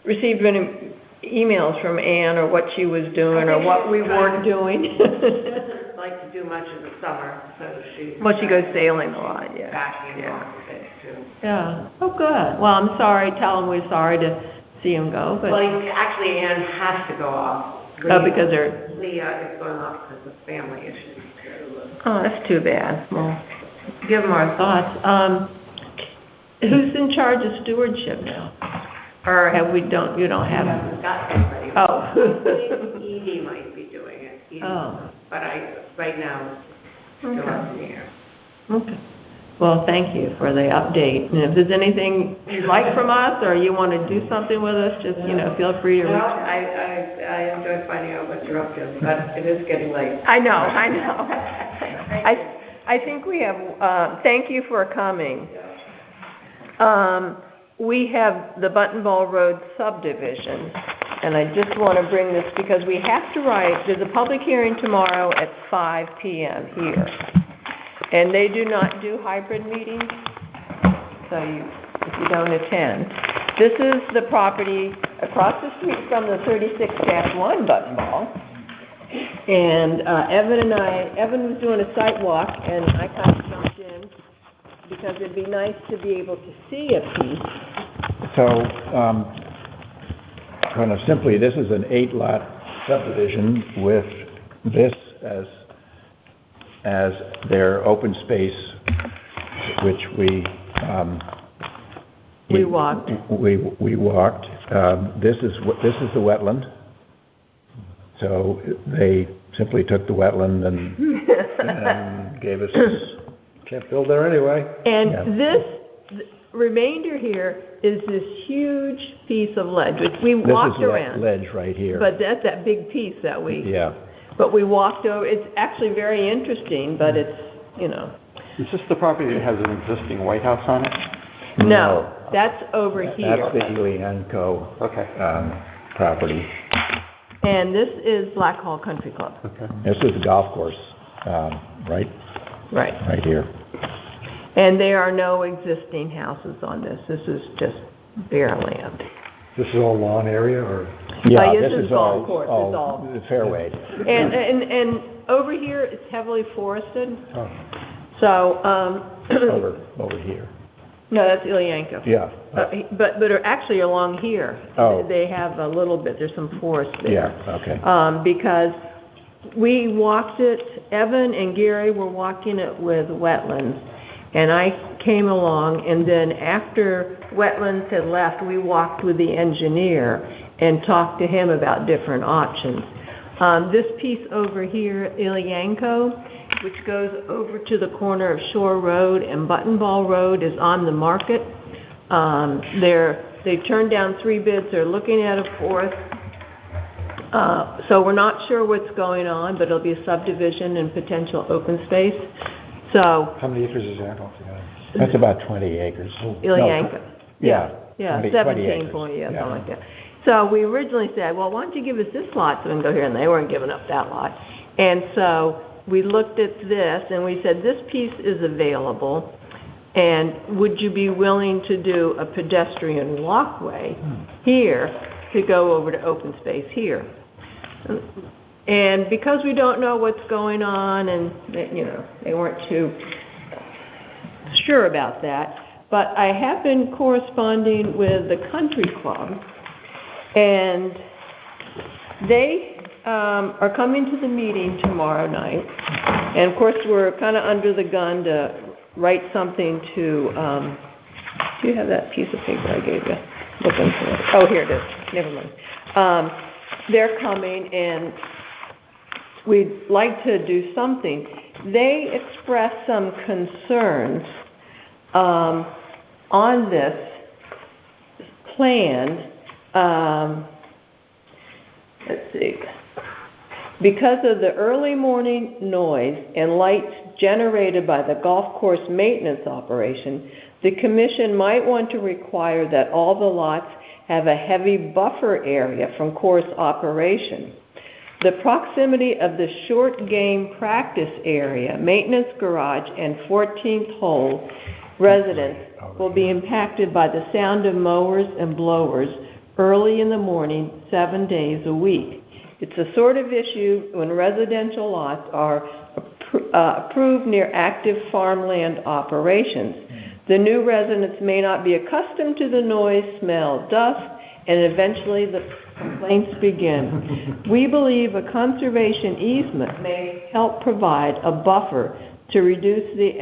received many emails from Ann or what she was doing or what we weren't doing.
she doesn't like to do much in the summer, so she...
Well, she goes sailing a lot, yeah.
Backing off a bit, too.
Yeah. Oh, good. Well, I'm sorry. Tell him we're sorry to see him go, but...
Well, actually, Ann has to go off.
Oh, because they're...
Leah is going off because of family issues, too.
Oh, that's too bad. Well, give them our thoughts. Who's in charge of stewardship now? Or you don't have...
We haven't got anybody.
Oh.
I think Edie might be doing it. Edie.
Oh.
But right now, it's still up in the air.
Okay. Well, thank you for the update. And if there's anything you'd like from us or you want to do something with us, just, feel free to reach
Well,
out.
I enjoyed finding out what you're up to, but it is getting late.
I know. I think we have, thank you for coming. We have the Button Ball Road subdivision, and I just want to bring this because we have to write, there's a public hearing tomorrow at 5 p.m. here, and they do not do hybrid meetings, so if you don't attend. This is the property across the street from the 36-1 Button Ball, and Evan was doing a site walk, and I kind of jumped in because it'd be nice to be able to see a piece.
So, kind of simply, this is an 8-lot subdivision with this as their open space, which we
walked.
We walked. This is the wetland. So they simply took the wetland and gave us.
Can't build there anyway.
And this remainder here is this huge piece of ledge, which we walked around.
This is ledge right here.
But that's that big piece that we...
Yeah.
But we walked over. It's actually very interesting, but it's,
Is this the property that has an existing White House on it?
No, that's over here.
That's the Elianco property.
And this is Black Hall Country Club.
Okay.
This is the golf course, right?
Right.
Right here.
And there are no existing houses on this. This is just bare land.
This is all lawn area, or?
Yeah,
this
this
is
is
golf course. It's
all
all
fairway.
And over here it's heavily forested.
Oh.
So
over here.
no, that's Elianco.
Yeah.
But actually along here,
Oh.
they have a little bit. There's some forest there.
Yeah. Okay.
Because we walked it. Evan and Gary were walking it with wetlands, and I came along. And then after wetlands had left, we walked with the engineer and talked to him about different options. This piece over here, Elianco, which goes over to the corner of Shore Road and Button Ball Road, is on the market. They turned down 3 bids. They're looking at a 4th. So we're not sure what's going on, but it'll be a subdivision and potential open space. So
How many acres is that altogether?
That's about 20 acres.
Elianco.
No, yeah.
17
acres.
point, something like that. So we originally said, well, why don't you give us this lot so we can go here, and they weren't giving up that lot. And so we looked at this, and we said, this piece is available, and would you be willing to do a pedestrian walkway here to go over to open space here? And because we don't know what's going on, and they weren't too sure about that, but I have been corresponding with the country club, and they are coming to the meeting tomorrow night. And of course, we're kind of under the gun to write something to, do you have that piece of paper I gave you? Looking for it. Oh, here it is. Never mind. They're coming, and we'd like to do something. They expressed some concerns on this plan. Let's see. Because of the early morning noise and lights generated by the golf course maintenance operation, the commission might want to require that all the lots have a heavy buffer area from course operation. The proximity of the short game practice area, maintenance garage, and 14th hole residents will be impacted by the sound of mowers and blowers early in the morning, 7 days a week. It's the sort of issue when residential lots are approved near active farmland operations. The new residents may not be accustomed to the noise, smell, dust, and eventually the complaints begin. We believe a conservation easement may help provide a buffer to reduce the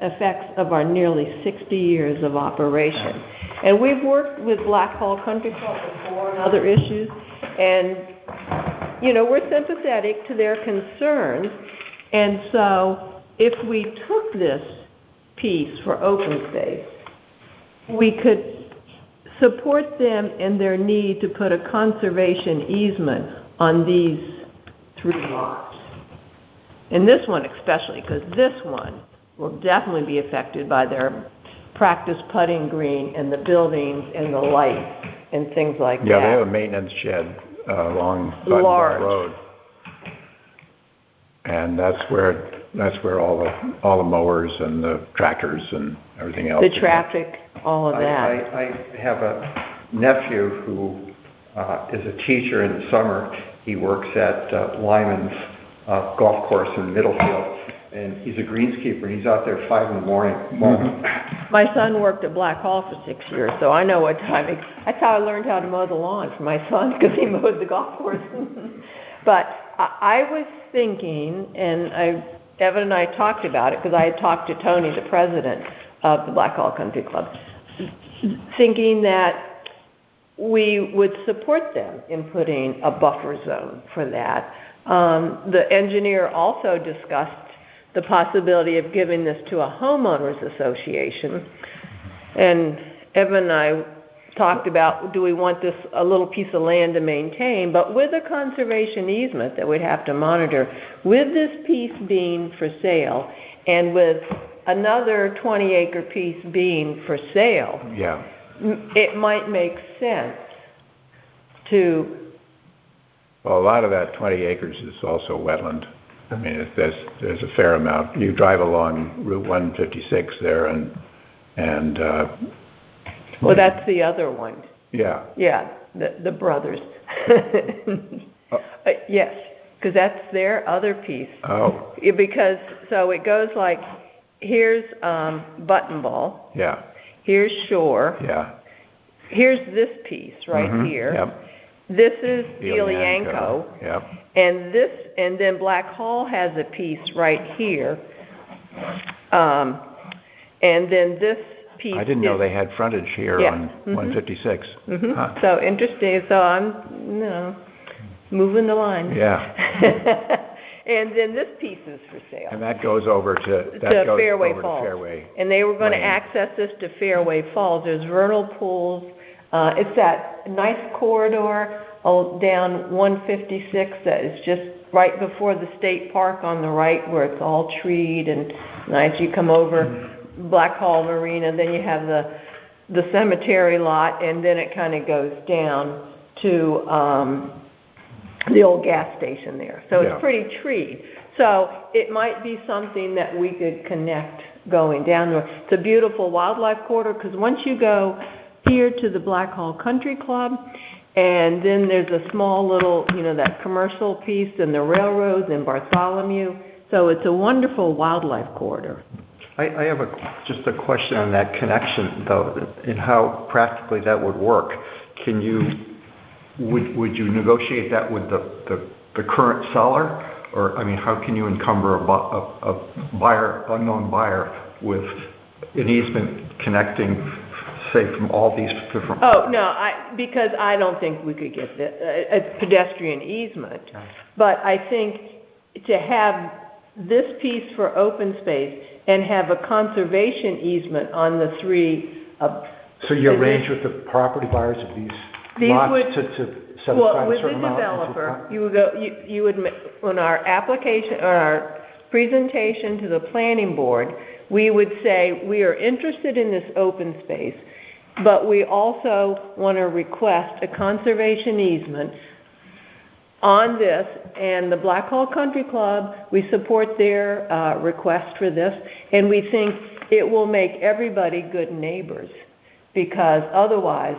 effects of our nearly 60 years of operation. And we've worked with Black Hall Country Club before on other issues, and, you know, we're sympathetic to their concerns. And so if we took this piece for open space, we could support them in their need to put a conservation easement on these 3 lots. And this one especially, because this one will definitely be affected by their practice putting green and the buildings and the lights and things like that.
Yeah, they have a maintenance shed along Button Ball Road. And that's where all the mowers and the tractors and everything else.
The traffic, all of that.
I have a nephew who is a teacher in the summer. He works at Lyman's golf course in Middlefield, and he's a greenskeeper, and he's out there 5 in the morning mowing.
My son worked at Black Hall for 6 years, so I know what time. That's how I learned how to mow the lawn for my son, because he mowed the golf course. But I was thinking, and Evan and I talked about it, because I had talked to Tony, the president of the Black Hall Country Club, thinking that we would support them in putting a buffer zone for that. The engineer also discussed the possibility of giving this to a homeowners association. And Evan and I talked about, do we want this a little piece of land to maintain, but with a conservation easement that we'd have to monitor, with this piece being for sale, and with another 20-acre piece being for sale,
yeah,
it might make sense to...
Well, a lot of that 20 acres is also wetland. I mean, there's a fair amount. You drive along Route 156 there, and
well, that's the other one.
Yeah.
Yeah, the brothers. Yes, because that's their other piece.
Oh.
Because, so it goes like, here's Button Ball.
Yeah.
Here's Shore.
Yeah.
Here's this piece right here.
Yep.
This is Elianco.
Yep.
And then Black Hall has a piece right here. And then this piece.
I didn't know they had frontage here on 156. Huh.
So interesting. So I'm, moving the line.
Yeah.
And then this piece is for sale.
And that goes over to
Fairway Falls.
Fairway.
And they were going to access this to Fairway Falls. There's vernal pools. It's that nice corridor down 156 that is just right before the state park on the right, where it's all treed and nice. You come over Black Hall Marina, then you have the cemetery lot, and then it kind of goes down to the old gas station there. So it's pretty treed. So it might be something that we could connect going down there. It's a beautiful wildlife corridor, because once you go here to the Black Hall Country Club, and then there's a small little, that commercial piece, and the railroads and Bartholomew. So it's a wonderful wildlife corridor.
I have just a question on that connection, though, and how practically that would work. Would you negotiate that with the current seller? Or, I mean, how can you encumber a unknown buyer with an easement connecting, say, from all these different...
Oh, no, because I don't think we could get a pedestrian easement. But I think to have this piece for open space and have a conservation easement on the 3...
So you arrange with the property buyers of these lots to set aside a certain amount?
Well, with the developer, you would, on our application, or our presentation to the planning board, we would say, we are interested in this open space, but we also want to request a conservation easement on this, and the Black Hall Country Club, we support their request for this, and we think it will make everybody good neighbors, because otherwise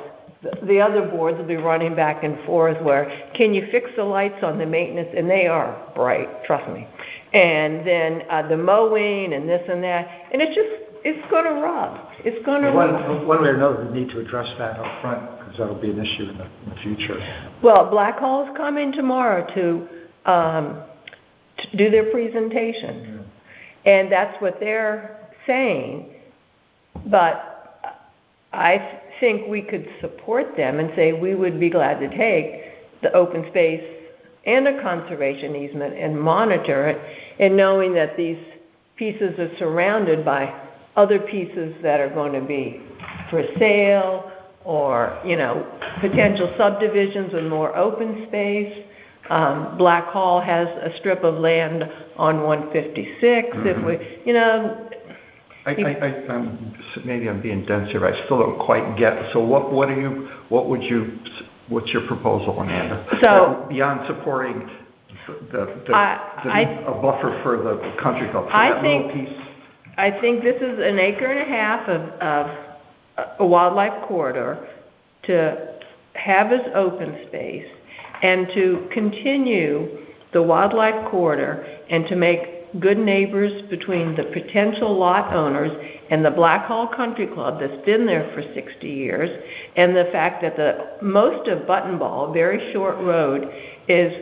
the other boards will be running back and forth where, can you fix the lights on the maintenance? And they are bright, trust me. And then the mowing and this and that, and it's going to rub. It's going to rub.
One way or another, we need to address that up front, because that'll be an issue in the future.
Well, Black Hall's coming tomorrow to do their presentation. Yeah. And that's what they're saying. But I think we could support them and say we would be glad to take the open space and a conservation easement and monitor it, and knowing that these pieces are surrounded by other pieces that are going to be for sale, or, potential subdivisions with more open space. Black Hall has a strip of land on 156. If we,
maybe I'm being dense here, but I still don't quite get. So what's your proposal, Amanda?
So
beyond supporting a buffer for the country club,
I think this is an acre and a half of a wildlife corridor to have as open space, and to continue the wildlife corridor, and to make good neighbors between the potential lot owners and the Black Hall Country Club that's been there for 60 years, and the fact that most of Button Ball, very short road, is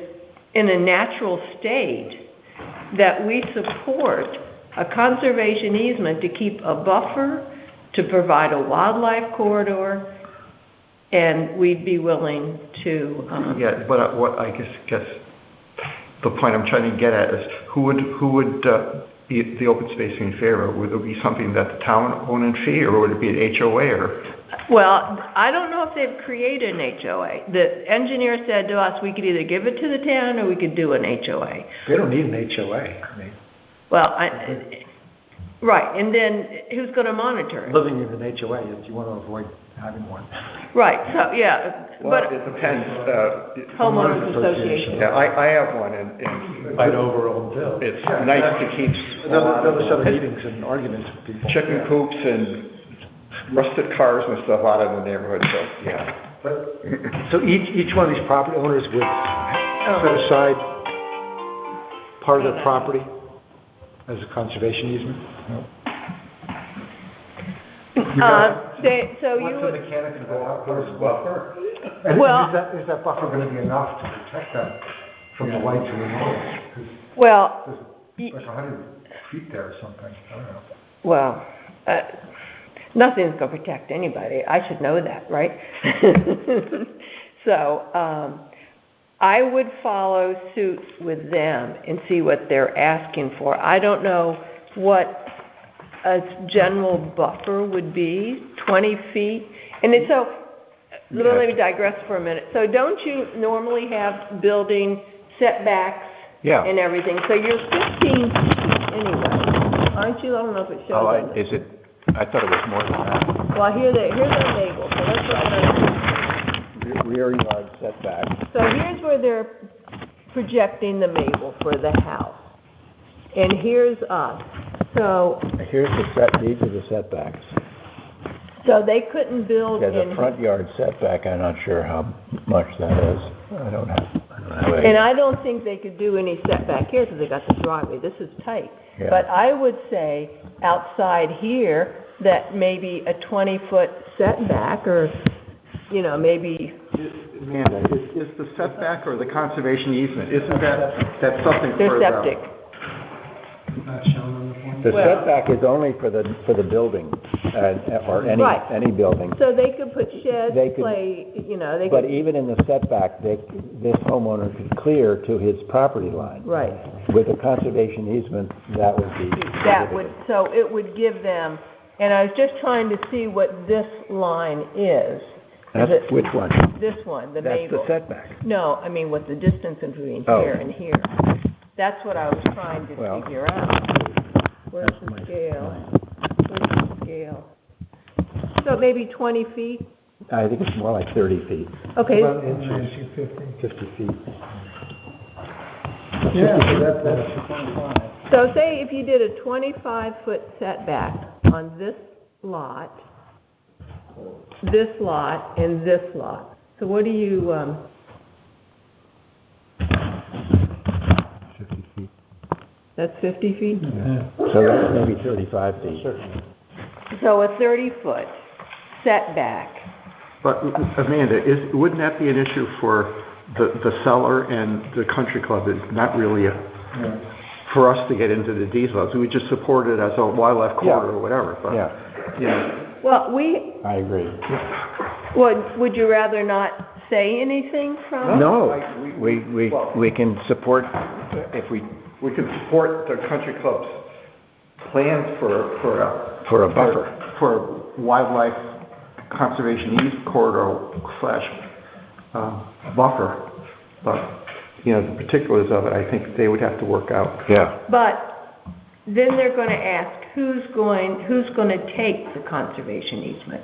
in a natural state, that we support a conservation easement to keep a buffer, to provide a wildlife corridor, and we'd be willing to...
but what I guess the point I'm trying to get at is who would be the open space in favor? Would it be something that the town own and fee, or would it be an HOA? Or?
Well, I don't know if they've created an HOA. The engineer said to us we could either give it to the town or we could do an HOA.
They don't need an HOA.
Right, and then who's going to monitor it?
Living in an HOA, you want to avoid having one.
Right, so yeah.
Well,
but
it depends.
Homeowners Association.
Yeah, I have one, and
Fight over old bill.
It's nice to keep
another set of meetings and arguments with people.
Chicken coops and rusted cars and stuff out of the neighborhood, so yeah.
So each one of these property owners would set aside part of their property as a conservation easement? No.
What's
the mechanics of that outdoors buffer? And is that buffer going to be enough to protect them from the lights and the noise?
Well,
there's like 100 feet there or something. I don't know.
Well, nothing's going to protect anybody. I should know that, right? So I would follow suit with them and see what they're asking for. I don't know what a general buffer would be, 20 feet. And it's let me digress for a minute. So don't you normally have building setbacks and everything? So you're 15 feet anyway, aren't you? I don't know if it shows.
Is it? I thought it was more than that.
Well, here's their Mabel. So let's write on
rear yard setback.
So here's where they're projecting the Mabel for the house. And here's us. So
here's these are the setbacks.
So they couldn't build
in... the front yard setback, I'm not sure how much that is. I don't have
And I don't think they could do any setback here because they got the driveway. This is tight. Yeah. But I would say outside here that maybe a 20-foot setback, or, maybe...
Amanda, is the setback or the conservation easement, isn't that's something
they're septic.
Not shown on the plan.
The setback is only for the building, or any building.
So they could put sheds,
But even in the setback, this homeowner could clear to his property line.
Right.
With a conservation easement, that would be...
So it would give them, and I was just trying to see what this line is.
Which one?
This one, the
That's
Mabel.
the setback.
No, I mean what the distance between here and here. That's what I was trying to figure out. Where's the scale? Where's the scale? So maybe 20 feet?
I think it's more like 30 feet.
Okay,
About inches.
50 feet.
so say if you did a 25-foot setback on this lot, and this lot, so what do you,
50 feet.
that's 50 feet?
So that's maybe 35 feet.
So a 30-foot setback.
But Amanda, wouldn't that be an issue for the seller and the country club? It's not really for us to get into the details. We just support it as a wildlife corridor or whatever. But,
Well,
I agree.
would you rather not say anything from?
No, we can support, if we
can support the country club's plans for
a buffer.
For wildlife conservation corridor / buffer. But, the particulars of it, I think they would have to work out.
Yeah.
But then they're going to ask who's going to take the conservation easement.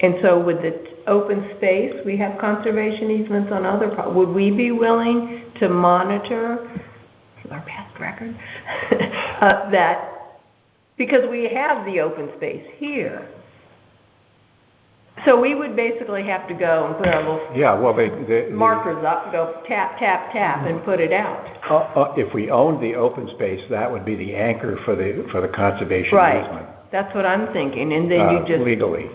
And so with the open space, we have conservation easements on other, would we be willing to monitor our past record that, because we have the open space here. So we would basically have to go and put our little markers up, go tap, tap, tap, and put it out.
If we owned the open space, that would be the anchor for the conservation easement.
Right. That's what I'm thinking. And then you just
legally.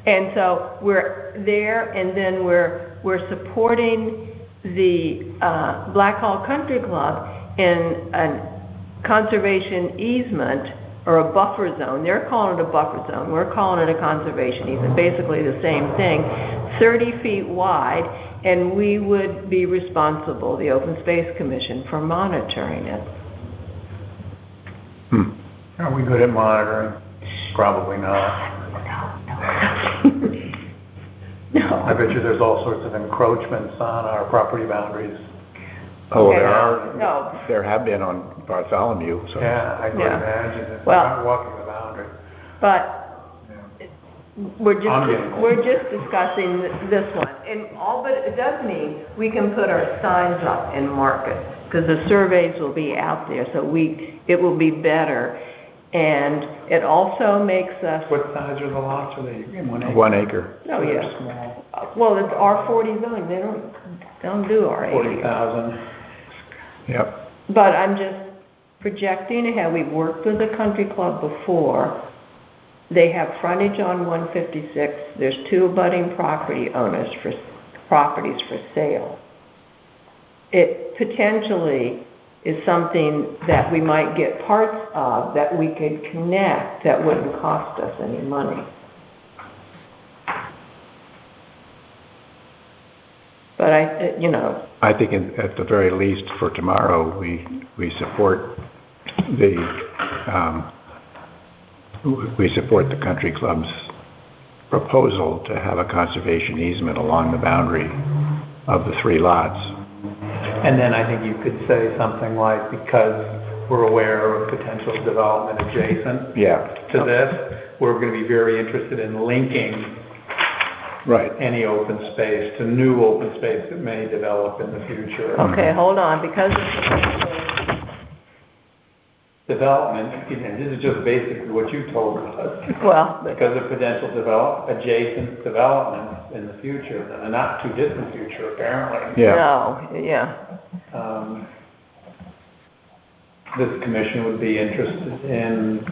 And so we're there, and then we're supporting the Black Hall Country Club in a conservation easement or a buffer zone. They're calling it a buffer zone. We're calling it a conservation easement. Basically the same thing, 30 feet wide, and we would be responsible, the Open Space Commission, for monitoring it.
Are we good at monitoring? Probably not.
No.
I bet you there's all sorts of encroachments on our property boundaries.
Oh,
Okay,
there are.
no.
There have been on Bartholomew. So.
Yeah, I can imagine. It's
Well,
not walking the boundary.
But we're just discussing this one, and all but it does mean we can put our signs up and mark it, because the surveys will be out there, so it will be better, and it also makes us.
What size are the lots? Are they in 1 acre?
1 acre.
Oh,
They're
yeah.
small.
Well, it's R40 zone. They don't do R80.
40,000.
Yep.
But I'm just projecting ahead. We've worked with the country club before. They have frontage on 156. There's 2 abutting property owners for properties for sale. It potentially is something that we might get parts of that we could connect that wouldn't cost us any money. But
I think at the very least for tomorrow, we support the country club's proposal to have a conservation easement along the boundary of the 3 lots.
And then I think you could say something like, because we're aware of potential development adjacent to this, we're going to be very interested in linking any open space to new open space that may develop in the future.
Okay, hold on, because
development, this is just basically what you told us.
Well,
because of potential adjacent development in the future, in a not too distant future, apparently. This commission would be interested in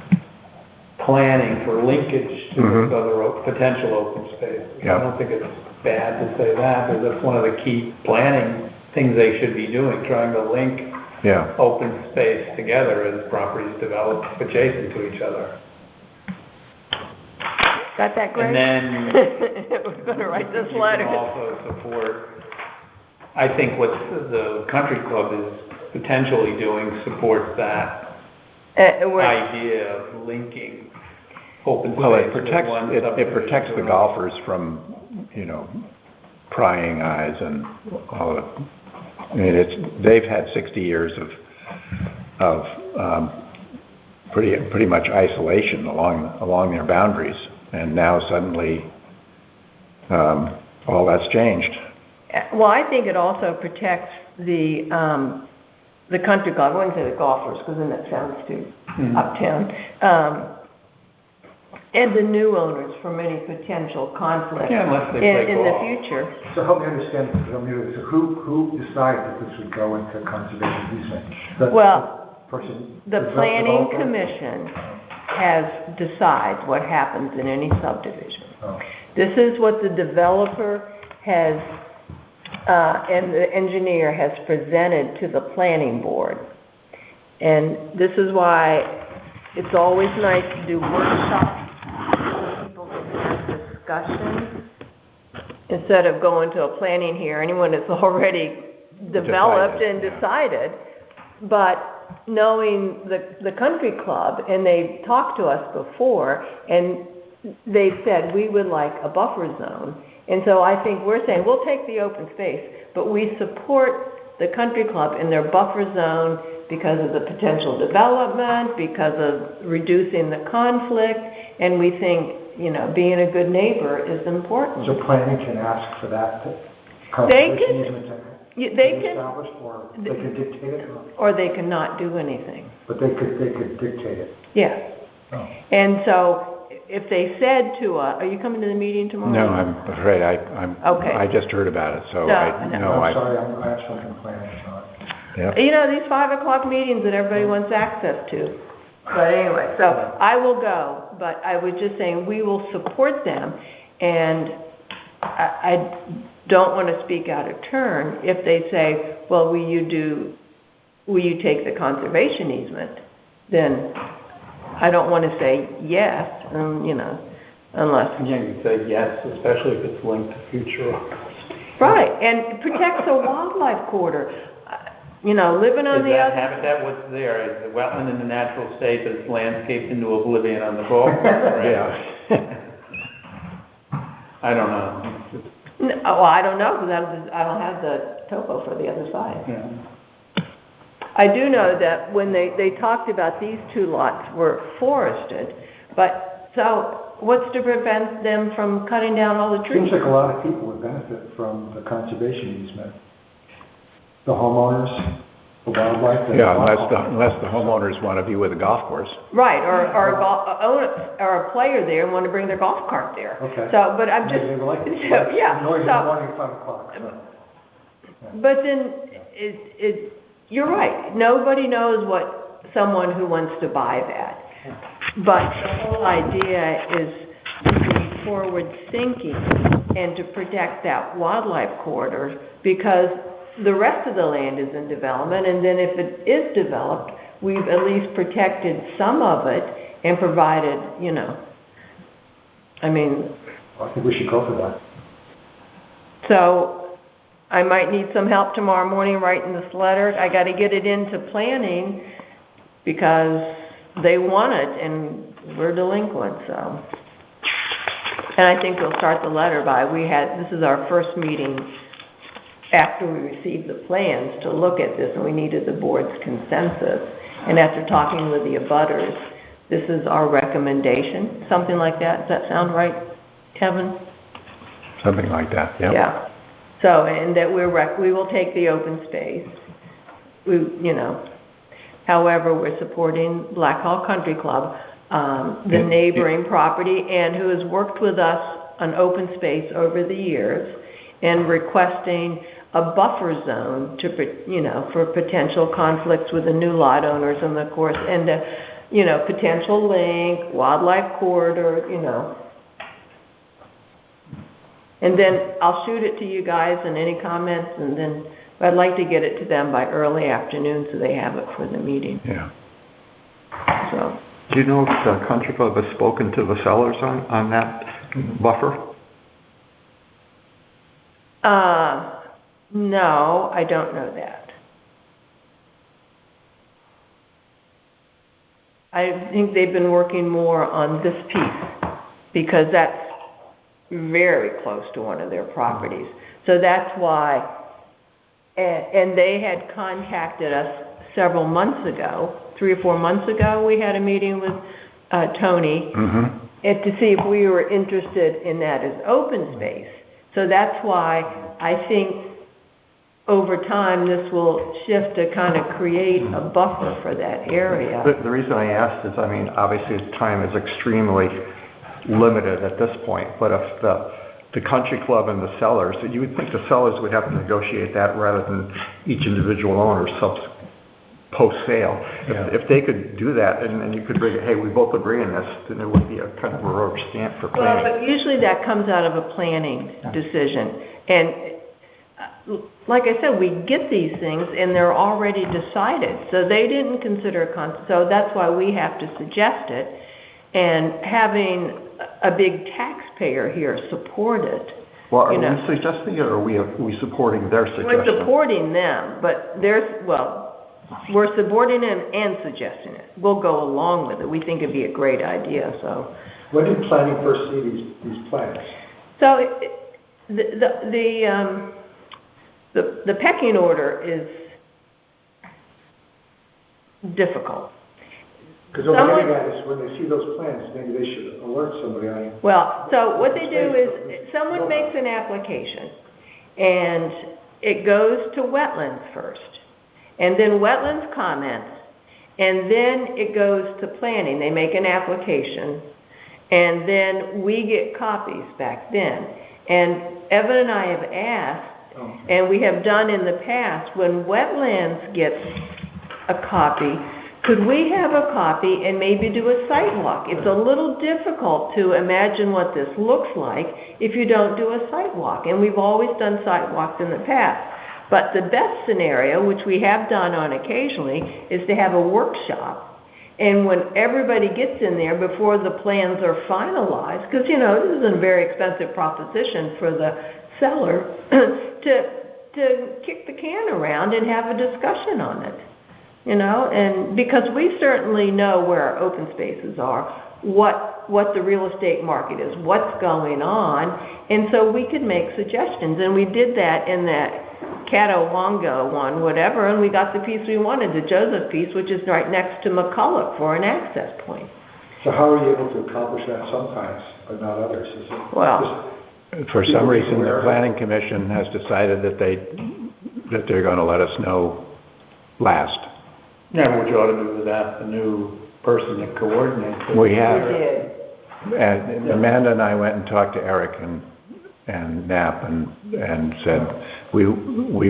planning for linkage to this other potential open space. I don't think it's bad to say that, because that's one of the key planning things they should be doing, trying to link open space together as properties develop adjacent to each other.
Got that, Greg?
And then
we're going to write this letter.
You can also support, I think what the country club is potentially doing supports that idea of linking open space.
Well, it protects the golfers from, prying eyes and all of it. I mean, they've had 60 years of pretty much isolation along their boundaries, and now suddenly all that's changed.
Well, I think it also protects the country club. I wouldn't say the golfers, because then that sounds too uptown. And the new owners from any potential conflict
unless they play
in the
golf.
future.
So help me understand, because I'm new, so who decides that this would go into conservation easement?
Well,
the
Planning Commission decides what happens in any subdivision.
Oh.
This is what the developer has, and the engineer has presented to the planning board. And this is why it's always nice to do workshops so people can have discussion instead of going to a planning hearing when it's already developed and decided. But knowing the country club, and they talked to us before, and they said we would like a buffer zone. And so I think we're saying we'll take the open space, but we support the country club in their buffer zone because of the potential development, because of reducing the conflict, and we think, being a good neighbor is important.
So planning can ask for that
They
conservation
can-
easement to
They
be
can,
established, or they can dictate it,
or they can not do anything.
but they could dictate it.
Yeah.
Oh.
And so if they said to us, are you coming to the meeting tomorrow?
No, I'm afraid
Okay.
I just heard about it, so
No,
I
no.
know
I'm
I.
sorry, I have something planned, so.
Yep.
These 5 o'clock meetings that everybody wants access to. But anyway, so I will go, but I was just saying, we will support them, and I don't want to speak out of turn if they say, well, will you take the conservation easement? Then I don't want to say yes, unless.
Yeah, you say yes, especially if it's linked to future owners.
Right, and protects a wildlife corridor. Living on
Is
the
that
other.
habitat what's there? Is the wetland in the natural state that's landscaped into oblivion on the golf course?
Yeah.
I don't know.
Well, I don't know, because I don't have the topo for the other side.
Yeah.
I do know that when they talked about these 2 lots were forested, but so what's to prevent them from cutting down all the trees?
Seems like a lot of people would benefit from the conservation easement. The homeowners, the wildlife.
Yeah, unless the homeowners want to be with a golf course.
Right, or a player there and want to bring their golf cart there.
Okay.
So, but I'm just,
Maybe they like it.
yeah.
Noise in
so-
the morning at 5 o'clock, so.
But then, you're right. Nobody knows what someone who wants to buy that. But the whole idea is to be forward-thinking and to protect that wildlife corridor, because the rest of the land is in development, and then if it is developed, we've at least protected some of it and provided,
I think we should go for that.
So I might need some help tomorrow morning writing this letter. I got to get it into planning because they want it and we're delinquent, so. And I think we'll start the letter this is our first meeting after we received the plans to look at this, and we needed the board's consensus. And after talking with the abutters, this is our recommendation, something like that. Does that sound right, Kevin?
Something like that, yeah.
Yeah. So, and that we will take the open space. However, we're supporting Black Hawk Country Club, the neighboring property, and who has worked with us on open space over the years, and requesting a buffer zone for potential conflicts with the new lot owners, and of course, and potential link, wildlife corridor, And then I'll shoot it to you guys and any comments, and then I'd like to get it to them by early afternoon so they have it for the meeting.
Yeah.
So.
Do you know if the country club has spoken to the sellers on that buffer?
No, I don't know that. I think they've been working more on this piece because that's very close to one of their properties. So that's why, and they had contacted us several months ago, 3 or 4 months ago, we had a meeting with Tony, and to see if we were interested in that as open space. So that's why I think over time this will shift to kind of create a buffer for that area.
The reason I asked is, I mean, obviously time is extremely limited at this point, but if the country club and the sellers, you would think the sellers would have to negotiate that rather than each individual owner post-sale. If they could do that, and you could bring it, hey, we both agree on this, then it would be a kind of a rubber stamp for planning.
Well, but usually that comes out of a planning decision. And like I said, we get these things and they're already decided. So they didn't consider so that's why we have to suggest it. And having a big taxpayer here support it.
Well, are we suggesting it, or are we supporting their suggestion?
We're supporting them, but we're supporting them and suggesting it. We'll go along with it. We think it'd be a great idea, so.
When did planning first see these plans?
So the pecking order is difficult.
Because what I'm getting at is when they see those plans, maybe they should alert somebody on it.
Well, so what they do is someone makes an application and it goes to wetlands first. And then wetlands comments, and then it goes to planning. They make an application, and then we get copies back then. And Evan and I have asked, and we have done in the past, when wetlands gets a copy, could we have a copy and maybe do a site walk? It's a little difficult to imagine what this looks like if you don't do a site walk. And we've always done site walks in the past. But the best scenario, which we have done on occasionally, is to have a workshop. And when everybody gets in there before the plans are finalized, because, this is a very expensive proposition for the seller, to kick the can around and have a discussion on it. And because we certainly know where our open spaces are, what the real estate market is, what's going on, and so we could make suggestions. And we did that in that Catawongo one, whatever, and we got the piece we wanted, the Joseph piece, which is right next to McCulloch for an access point.
So how are you able to accomplish that sometimes, but not others? Is it
well,
for some reason, the Planning Commission has decided that they're going to let us know last.
Yeah, what you ought to do is ask the new person that coordinates it.
We have.
We did.
And Amanda and I went and talked to Eric and Knapp and said we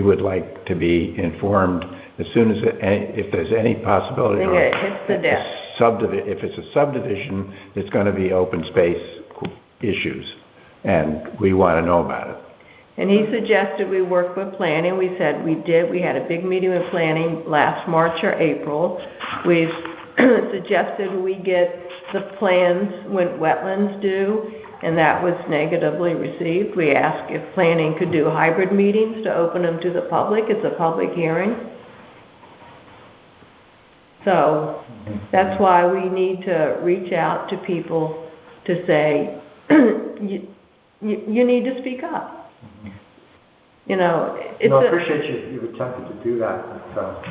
would like to be informed as soon as if there's any possibility.
It hits the desk.
If it's a subdivision, it's going to be open space issues, and we want to know about it.
And he suggested we work with planning. We said we did. We had a big meeting with planning last March or April. We've suggested we get the plans when wetlands due, and that was negatively received. We asked if planning could do hybrid meetings to open them to the public. It's a public hearing. So that's why we need to reach out to people to say, you need to speak up.
I appreciate you attempted to do that, but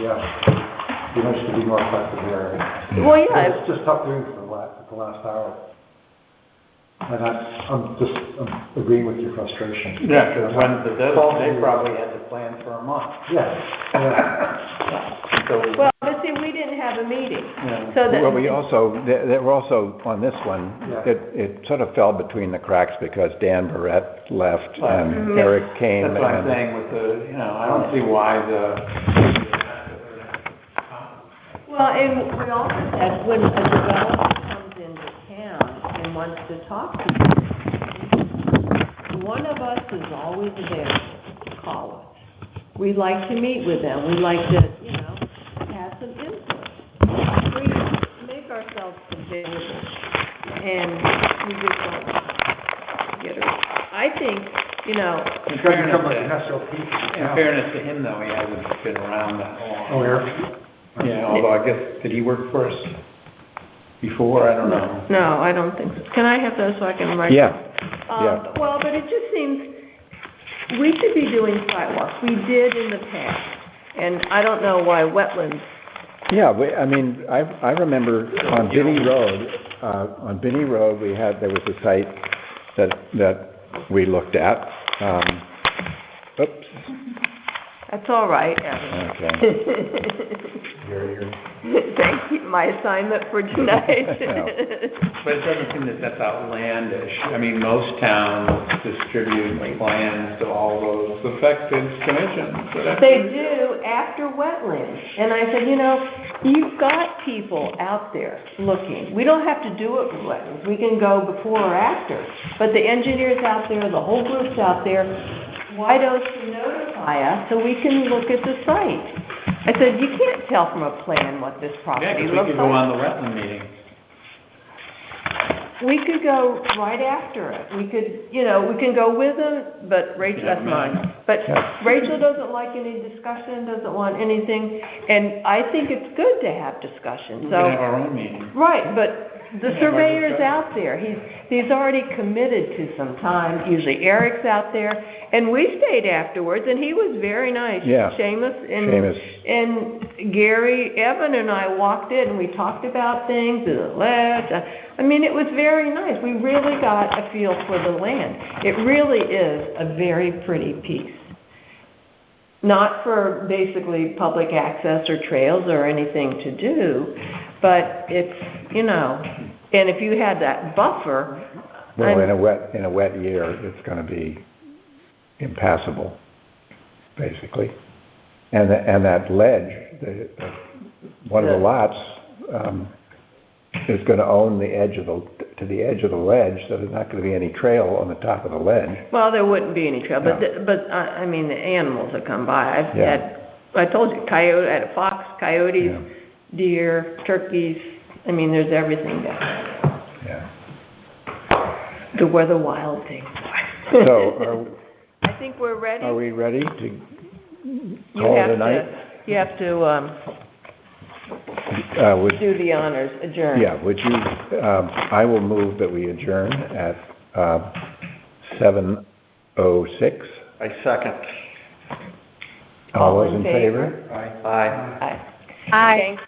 it'd be nice to be more effective there.
Well, yeah.
It's just tough doing it for the last hour. And I'm agreeing with your frustration.
Yeah, because when the deadline, they probably had to plan for a month.
Well, but see, we didn't have a meeting.
Yeah.
So that,
Well, we were also on this one, it sort of fell between the cracks because Dan Barrett left and Eric came.
That's what I'm saying with I don't see why
Well, and we also said when a developer comes into town and wants to talk to you, one of us is always available to call us. We like to meet with them. We like to, have some input. We make ourselves available, and we just don't get it. I think,
In fairness to him, though, he hasn't been around that long.
Oh, Eric?
Yeah, although I guess, did he work for us before? I don't know.
No, I don't think so. Can I have those so I can write?
Yeah.
Well, but it just seems we should be doing sidewalks. We did in the past, and I don't know why wetlands
Yeah, I mean, I remember on Binney Road, there was a site that we looked at. Oops.
That's all right, Evan.
Okay.
Thank you, my assignment for tonight.
But it doesn't seem that that's outlandish. I mean, most towns distribute plans to all those affected commissions.
They do after wetlands. And I said, you've got people out there looking. We don't have to do it with wetlands. We can go before or after. But the engineers out there, the whole group's out there, why don't you notify us so we can look at the site? I said, you can't tell from a plan what this property looks like.
We could go on the wetland meeting.
We could go right after it. We could, we can go with them, but Rachel, that's mine. But Rachel doesn't like any discussion, doesn't want anything, and I think it's good to have discussion.
We can have our own meeting.
Right, but the surveyor's out there. He's already committed to some time. Usually Eric's out there, and we stayed afterwards, and he was very nice.
Yeah.
Seamus and Gary, Evan, and I walked in, and we talked about things and the ledge. I mean, it was very nice. We really got a feel for the land. It really is a very pretty piece. Not for basically public access or trails or anything to do, but it's, and if you had that buffer.
Well, in a wet year, it's going to be impassable, basically. And that ledge, one of the lots is going to own the edge of the ledge, so there's not going to be any trail on the top of the ledge.
Well, there wouldn't be any trail,
No.
but I mean, the animals that come by. I told you, I had a fox, coyotes, deer, turkeys. I mean, there's everything down there.
Yeah.
Where the wild things are.
So,
I think we're ready.
are we ready to call it a night?
You have to do the honors, adjourn.
Yeah, would you, I will move that we adjourn at 7:06.
I second.
All those in favor?
Aye.
Aye.